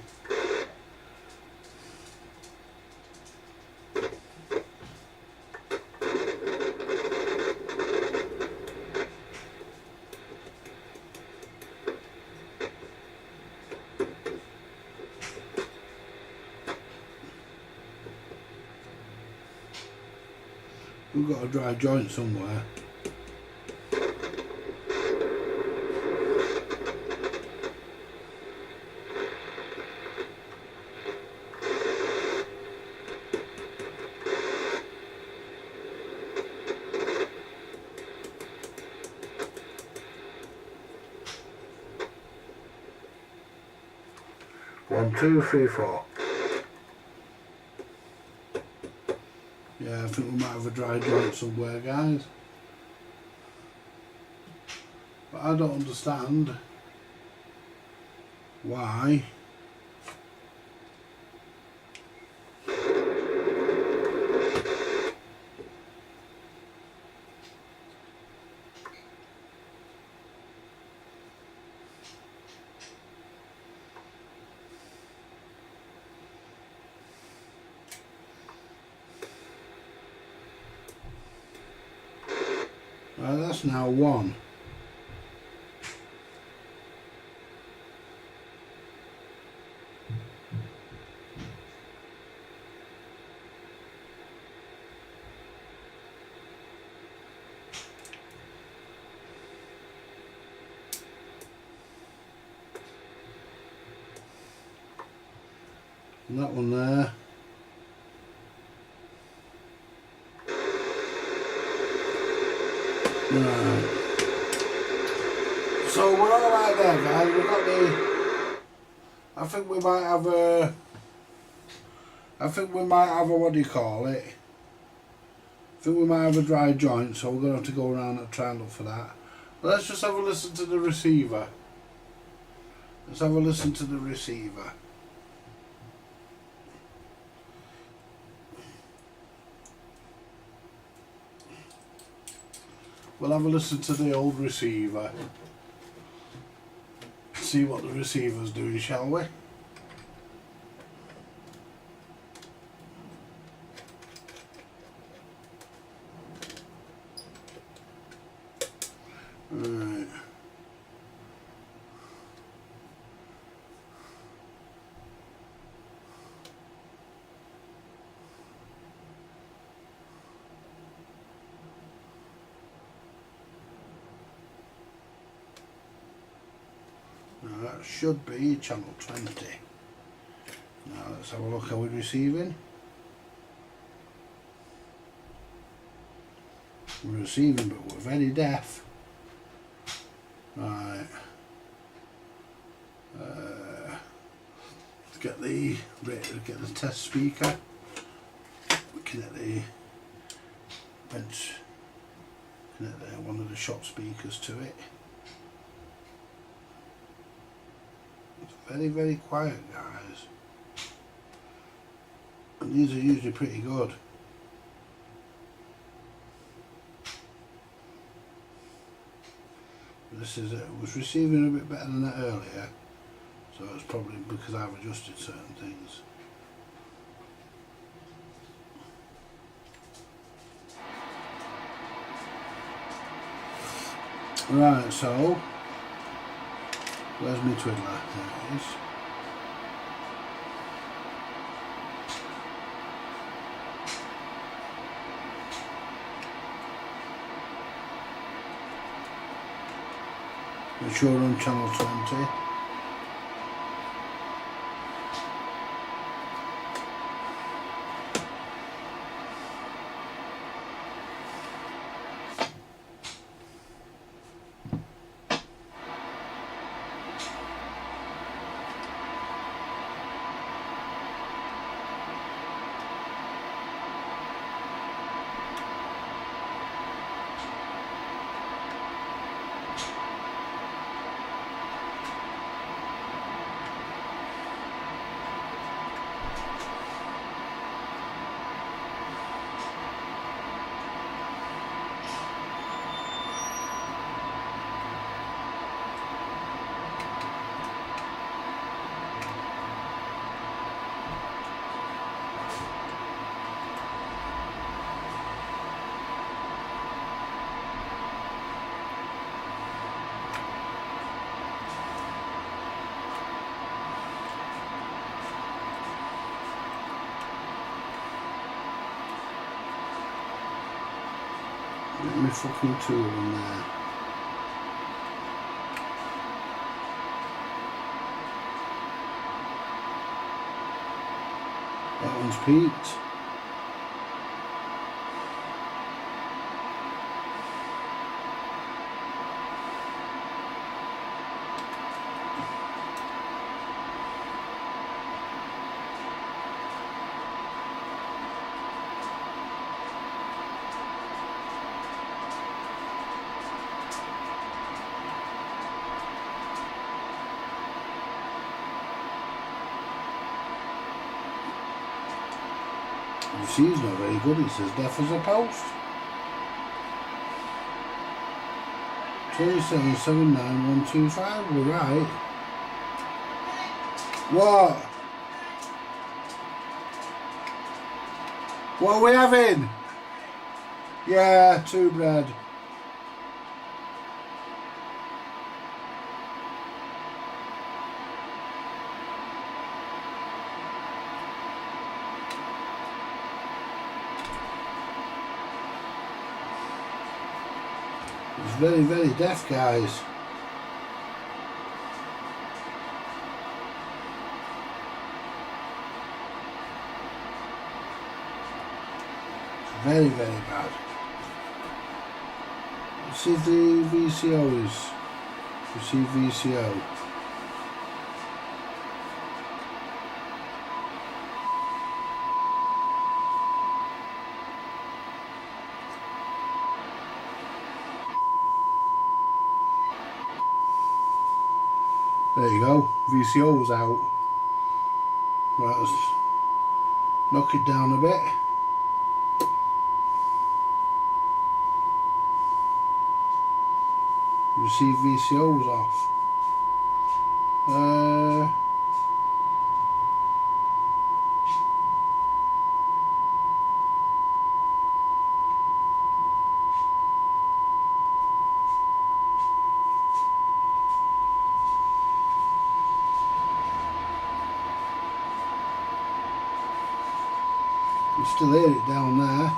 we've got a dry joint somewhere. One, two, three, four. Yeah, I think we might have a dry joint somewhere, guys. But I don't understand why that's now one. And that one there. Right. So we're all right there, guys. We've got the. I think we might have a. What do you call it? I think we might have a dry joint, so we're going to have to go around and try and look for that. But let's just have a listen to the receiver. Let's have a listen to the receiver. We'll have a listen to the old receiver. See what the receiver's doing, shall we? Right. Now that should be channel 20. Now let's have a look how we're receiving. We're receiving, but we're very deaf. Right. Let's get the test speaker. We connect the bench. Connect one of the shop speakers to it. It's very, very quiet, guys. And these are usually pretty good. This is it was receiving a bit better than that earlier, so it's probably because I've adjusted certain things. Right, so where's my twiddler? There it is. Make sure we're on channel 20. Get my fucking tool in there. That one's peaked. You see, he's not very good. He says deaf as a post. 2779125. We're right. What? What are we having? Yeah, 2 bread. It's very, very deaf, guys. It's very, very bad. Let's see if the VCO is. Receive VCO. There you go, VCO's out. Right, let's knock it down a bit. Receive VCO's off. You still hear it down there.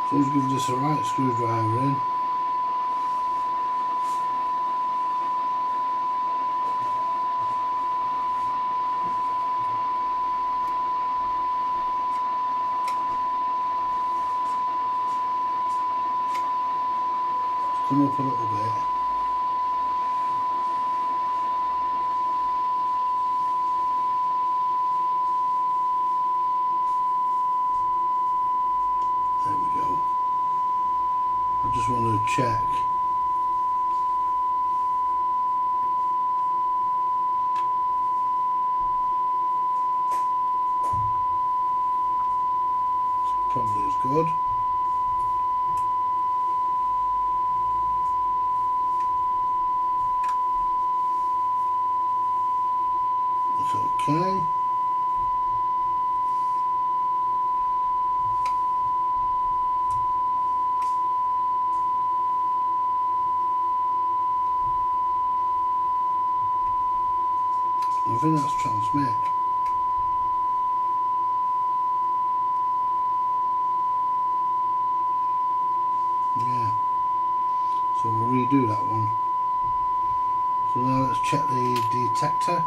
So let's give this a right screwdriver in. Come up a little bit. check. Probably as good. It's okay. I think that's transmit. Yeah. So we'll redo that one. So now let's check the detector.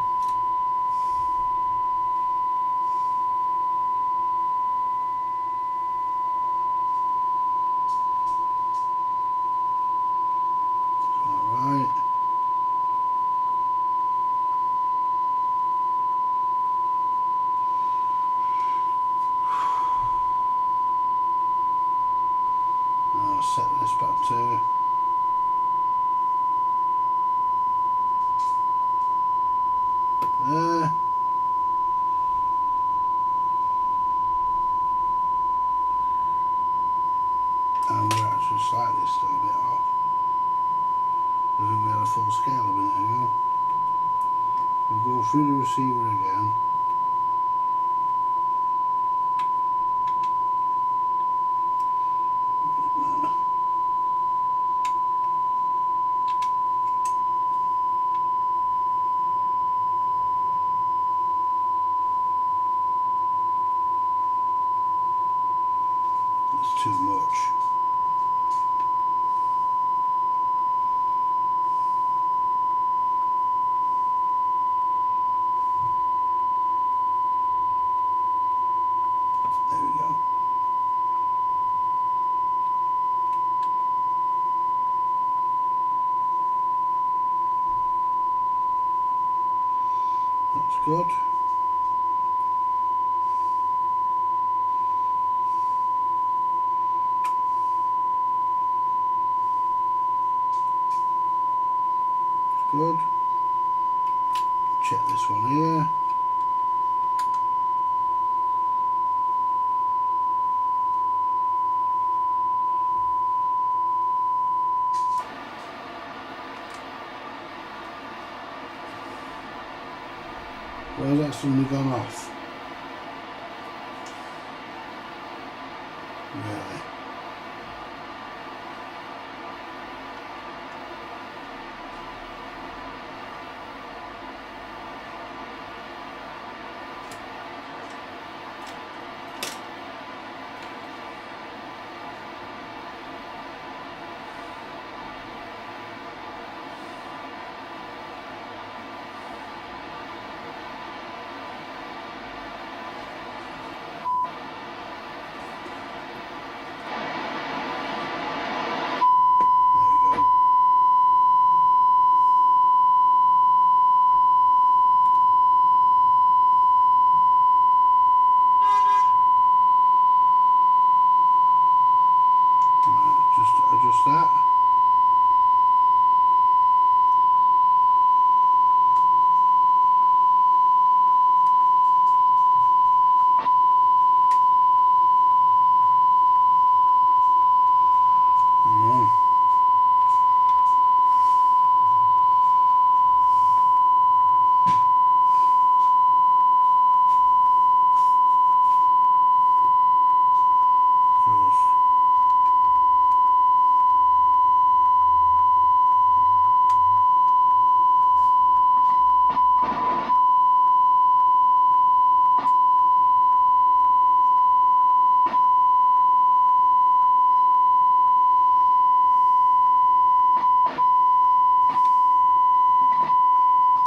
Alright. Now set this back to there. And we're actually slightly still a bit off. I think we had a full scale a minute ago. We'll go through the receiver again. It's too much. There we go. That's good. Good. Check this one here. Where's that suddenly gone off? Really? There we go. Right, just adjust that. Hang on.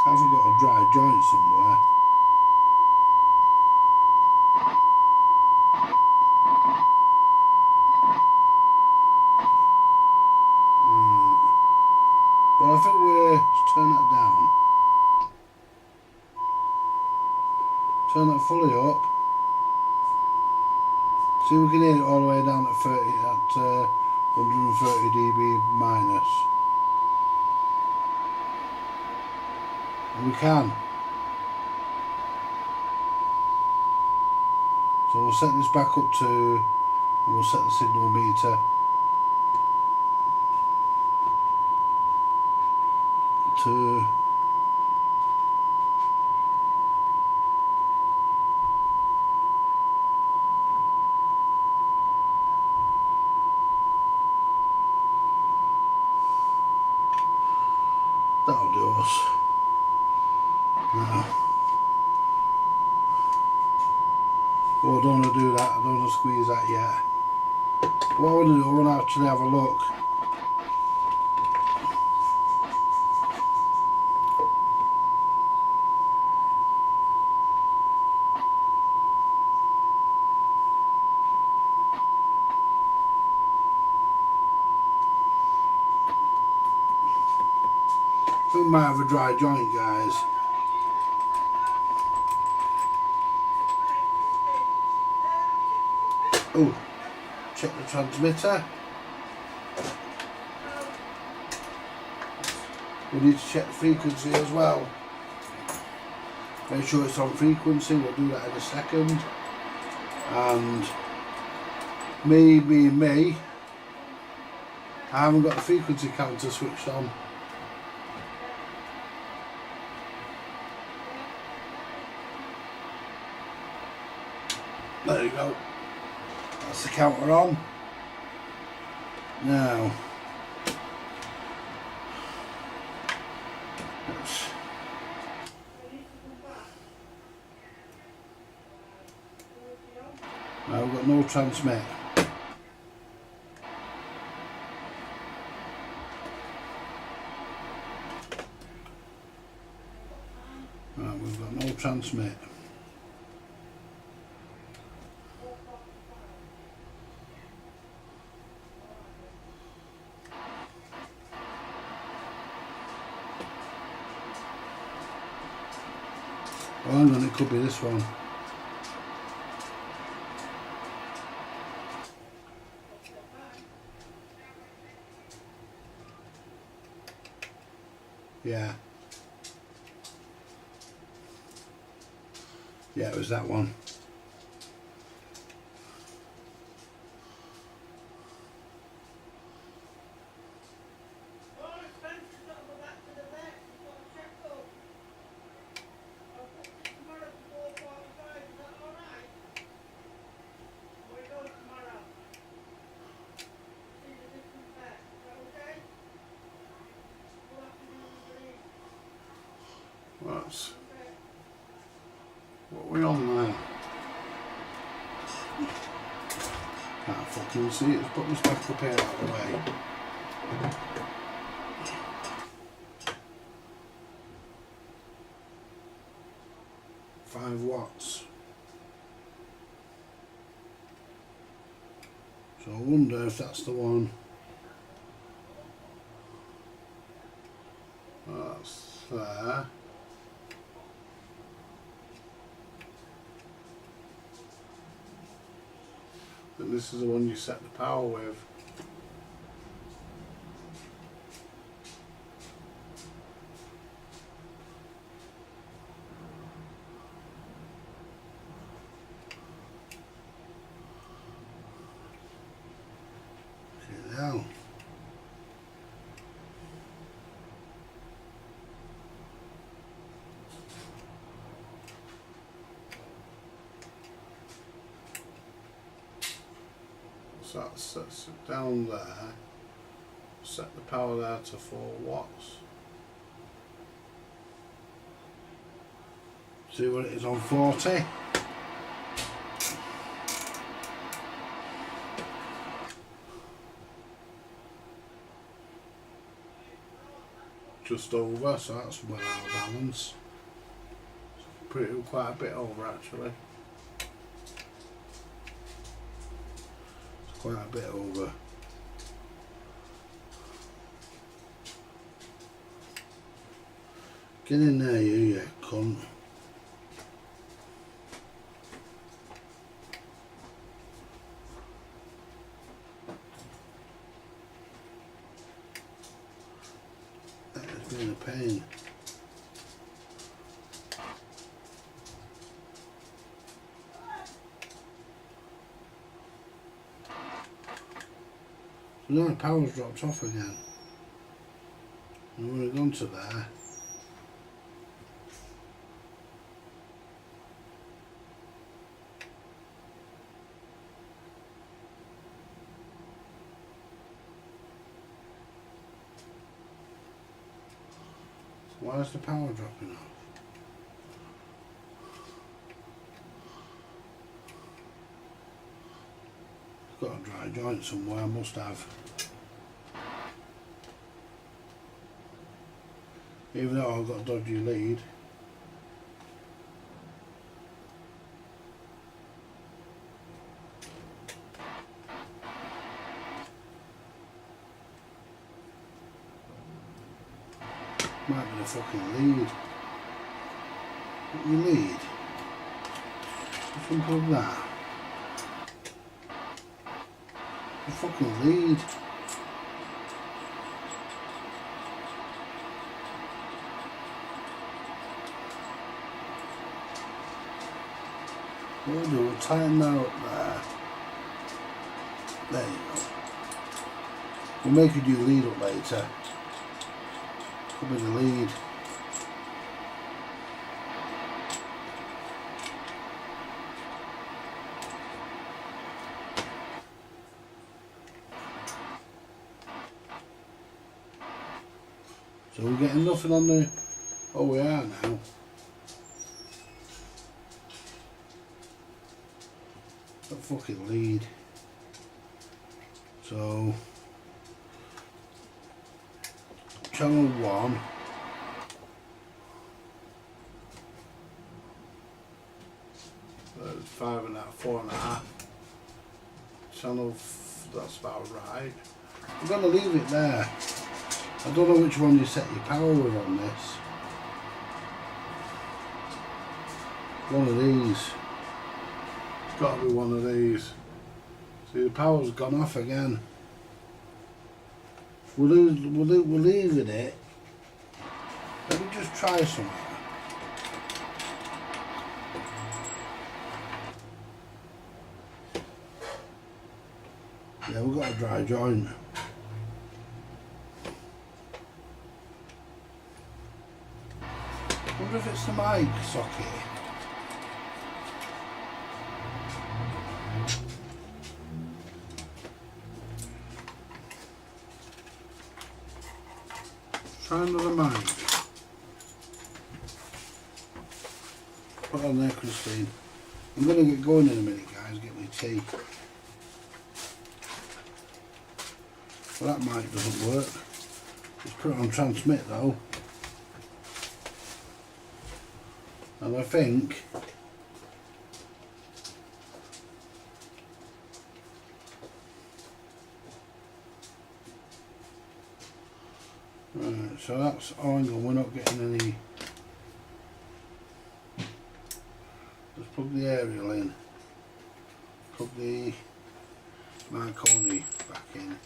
Just have we got a dry joint somewhere? Well, I think let's turn that down. Turn that fully up. See if we can hear it all the way down at 30, at 130 dB minus. And we can. So we'll set this back up to, and we'll set the signal meter to that'll do us. Now, oh, I don't want to do that, I don't want to squeeze that yet. What I want to do, I want to actually have a look. I think we might have a dry joint, guys. Oh, check the transmitter. We need to check the frequency as well. Make sure it's on frequency, we'll do that in a second. And me, I haven't got the frequency counter switched on. There you go. That's the counter on. Now, now we've got no transmit. Right, we've got no transmit. Oh, hang on, it could be this one. Yeah. Yeah, it was that one. That's what we on now. Can't fucking see it. Let's put this back up here out of the way. 5 watts. So I wonder if that's the one. That's there. And this is the one you set the power with. Okay, now. So that sets it down there, set the power there to 4 watts. See what it is on 40. Just over, so that's well out of balance. Quite a bit over actually. Quite a bit over. Get in there, you cunt. pain. So now the power's dropped off again. And we've gone to there. Why is the power dropping off? Got a dry joint somewhere, I must have. Even though I've got a dodgy lead. Might be the fucking lead. What you lead? Something like that. The fucking lead. What we'll do, we'll tighten that up there. There you go. We'll make you do lead up later. Could be the lead. So we're getting nothing on the... Oh, we are now. That fucking lead. So... Channel 1. That's 5.5, 4.5. Channel... That's about right. I'm going to leave it there. I don't know which one you set your power with on this. One of these. It's got to be one of these. See, the power's gone off again. We're leaving it. Let me just try something. Yeah, we've got a dry joint. I wonder if it's the mic socket. Try another mic. Put it on there, Christine. I'm going to get going in a minute, guys, get my tea. Well, that mic doesn't work. Just put it on transmit though. And I think right, so that's oh hang on, we're not getting any. Let's plug the aerial in. Plug the Marconi back in.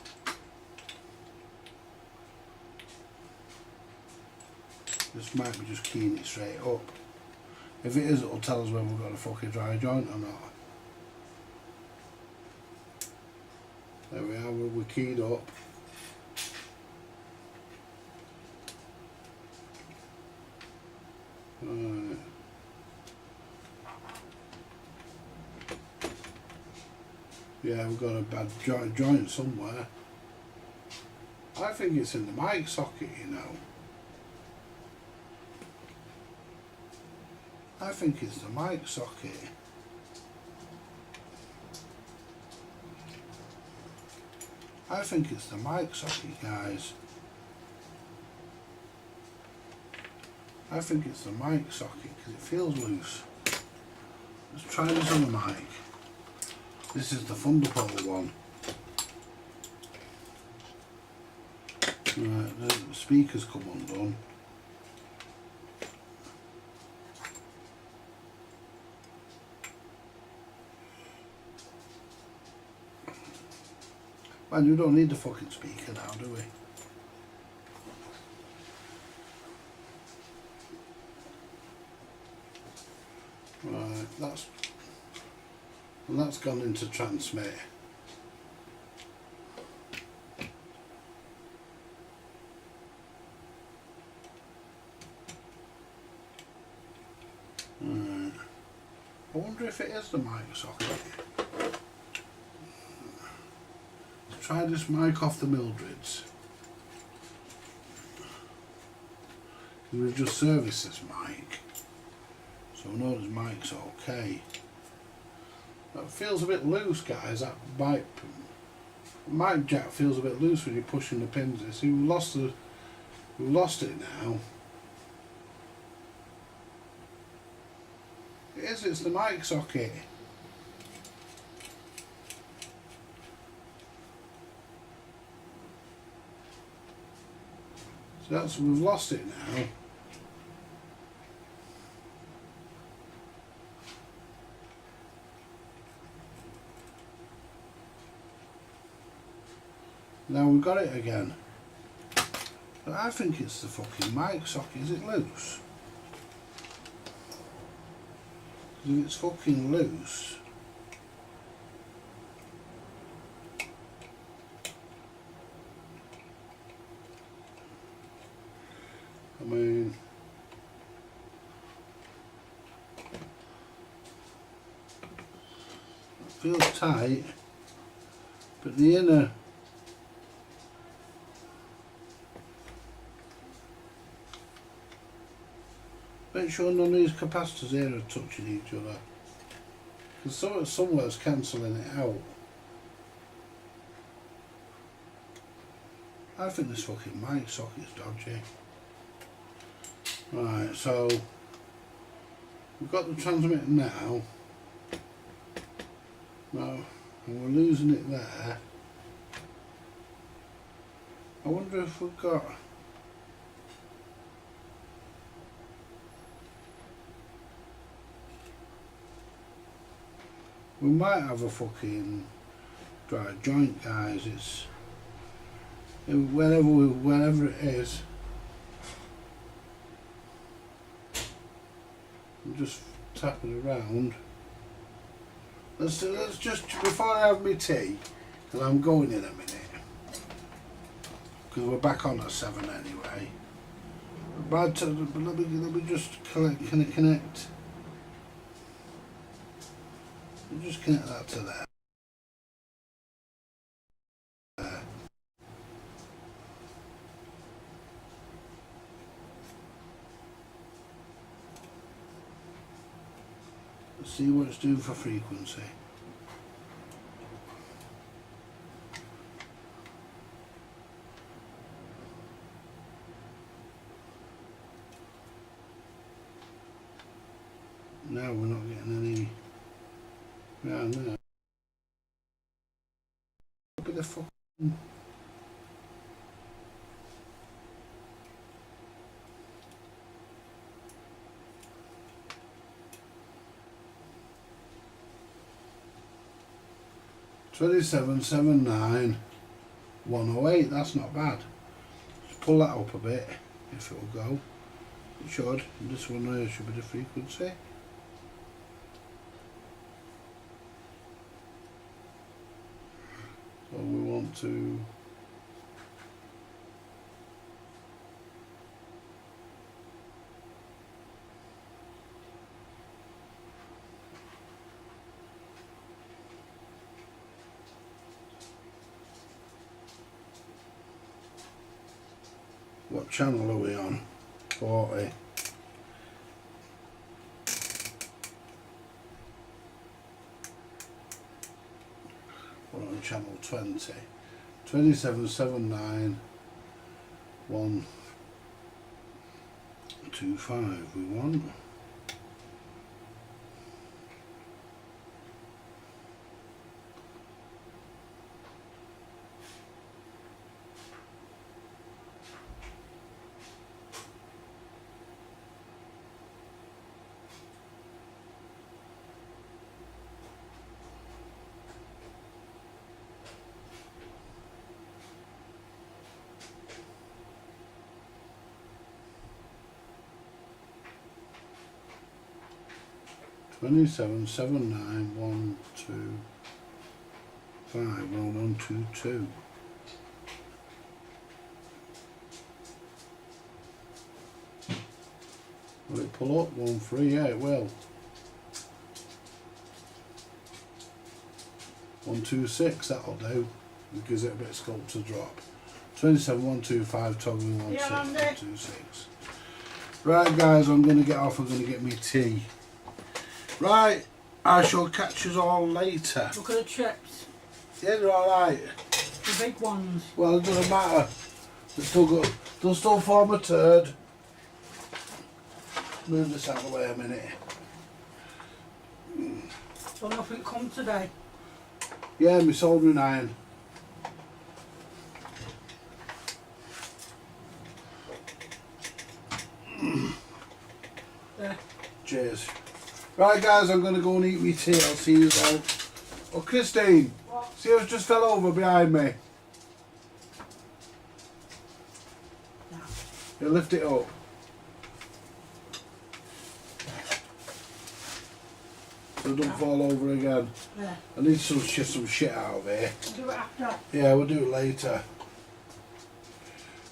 This might be just keying it straight up. If it is, it'll tell us when we've got a fucking dry joint or not. There we are, we're keyed up. Right. Yeah, we've got a bad joint somewhere. I think it's in the mic socket, you know. I think it's the mic socket. I think it's the mic socket, guys. I think it's the mic socket because it feels loose. Let's try this on the mic. This is the Thunderbolt one. Right, the speakers come undone. Man, you don't need the fucking speaker now, do we? that's gone into transmit. Right. I wonder if it is the mic socket. Let's try this mic off the Mildreds. We've just serviced this mic, so I know this mic's okay. That feels a bit loose, guys. That mic jack feels a bit loose when you're pushing the pins. You see, we've lost it now. It's the mic socket. So we've lost it now. Now we've got it again. But I think it's the fucking mic socket. Is it loose? Because if it's fucking loose, I mean, it feels tight, but the inner make sure none of these capacitors here are touching each other, because somewhere's cancelling it out. I think this fucking mic socket's dodgy. Right, so we've got the transmitter now. And we're losing it there. I wonder if we've got... We might have a fucking dry joint, guys. It's wherever it is. I'm just tapping around. Let's just, before I have my tea, because I'm going in a minute, because we're back on at 7 anyway. But let me just connect. Just connect that to there. Let's see what it's doing for frequency. Now we're not getting any round there. Look at the fucking... $27.79.108. That's not bad. Just pull that up a bit, if it'll go. It should. This one here should be the frequency. So we want to... What channel are we on? 40. We're on channel 20. 27.79.125 we want. 277912511122. Will it pull up? 13, yeah, it will. 126, that'll do. It gives it a bit of scope to drop. 27125 toggling 16126. Right guys, I'm gonna get off, I'm gonna get me tea. Right, I shall catch us all later. Look at the chips. Yeah, they're alright. The big ones. Well, it doesn't matter. They're still good. They'll still form a turd. Move this out of the way a minute. So nothing come today. Yeah, my soldering iron. There. Cheers. Right guys, I'm going to go and eat my tea. I'll see you all. Oh, Christine, What? see who's just fell over behind me? No. You lift it up. So don't fall over again. There. I need some shit out of here. Do it after. Yeah, we'll do it later.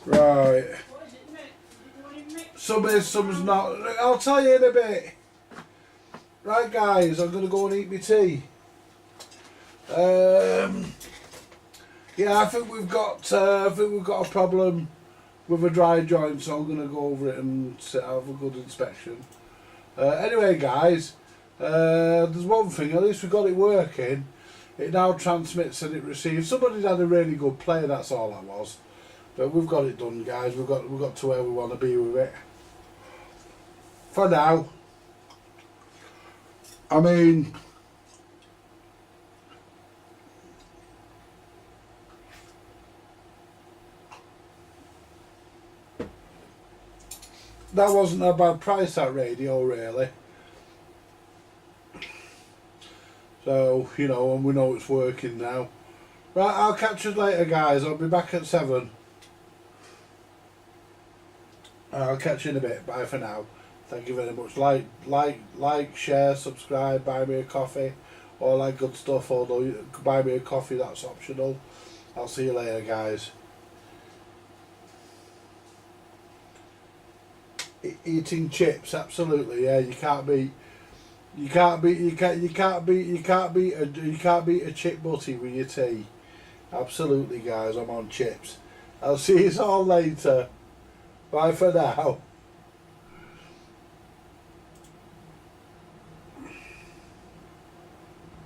Right. What is it, mix? You want it mixed? Some is, some's not. I'll tell you in a bit. Right, guys, I'm gonna go and eat my tea. Yeah, I think we've got a problem with a dry joint, so I'm gonna go over it and have a good inspection. Anyway, guys, there's one thing. At least we got it working. It now transmits and it receives. Somebody's had a really good play. That's all that was. But we've got it done, guys. We've got to where we want to be with it. For now. I mean, that wasn't a bad price, that radio, really. So, you know, and we know it's working now. Right, I'll catch you later, guys. I'll be back at 7. I'll catch you in a bit. Bye for now. Thank you very much. Like, share, subscribe, buy me a coffee, all that good stuff. Although you could buy me a coffee, that's optional. I'll see you later, guys. Eating chips, absolutely. Yeah, you can't beat a chip butty with your tea. Absolutely, guys. I'm on chips. I'll see you all later. Bye for now.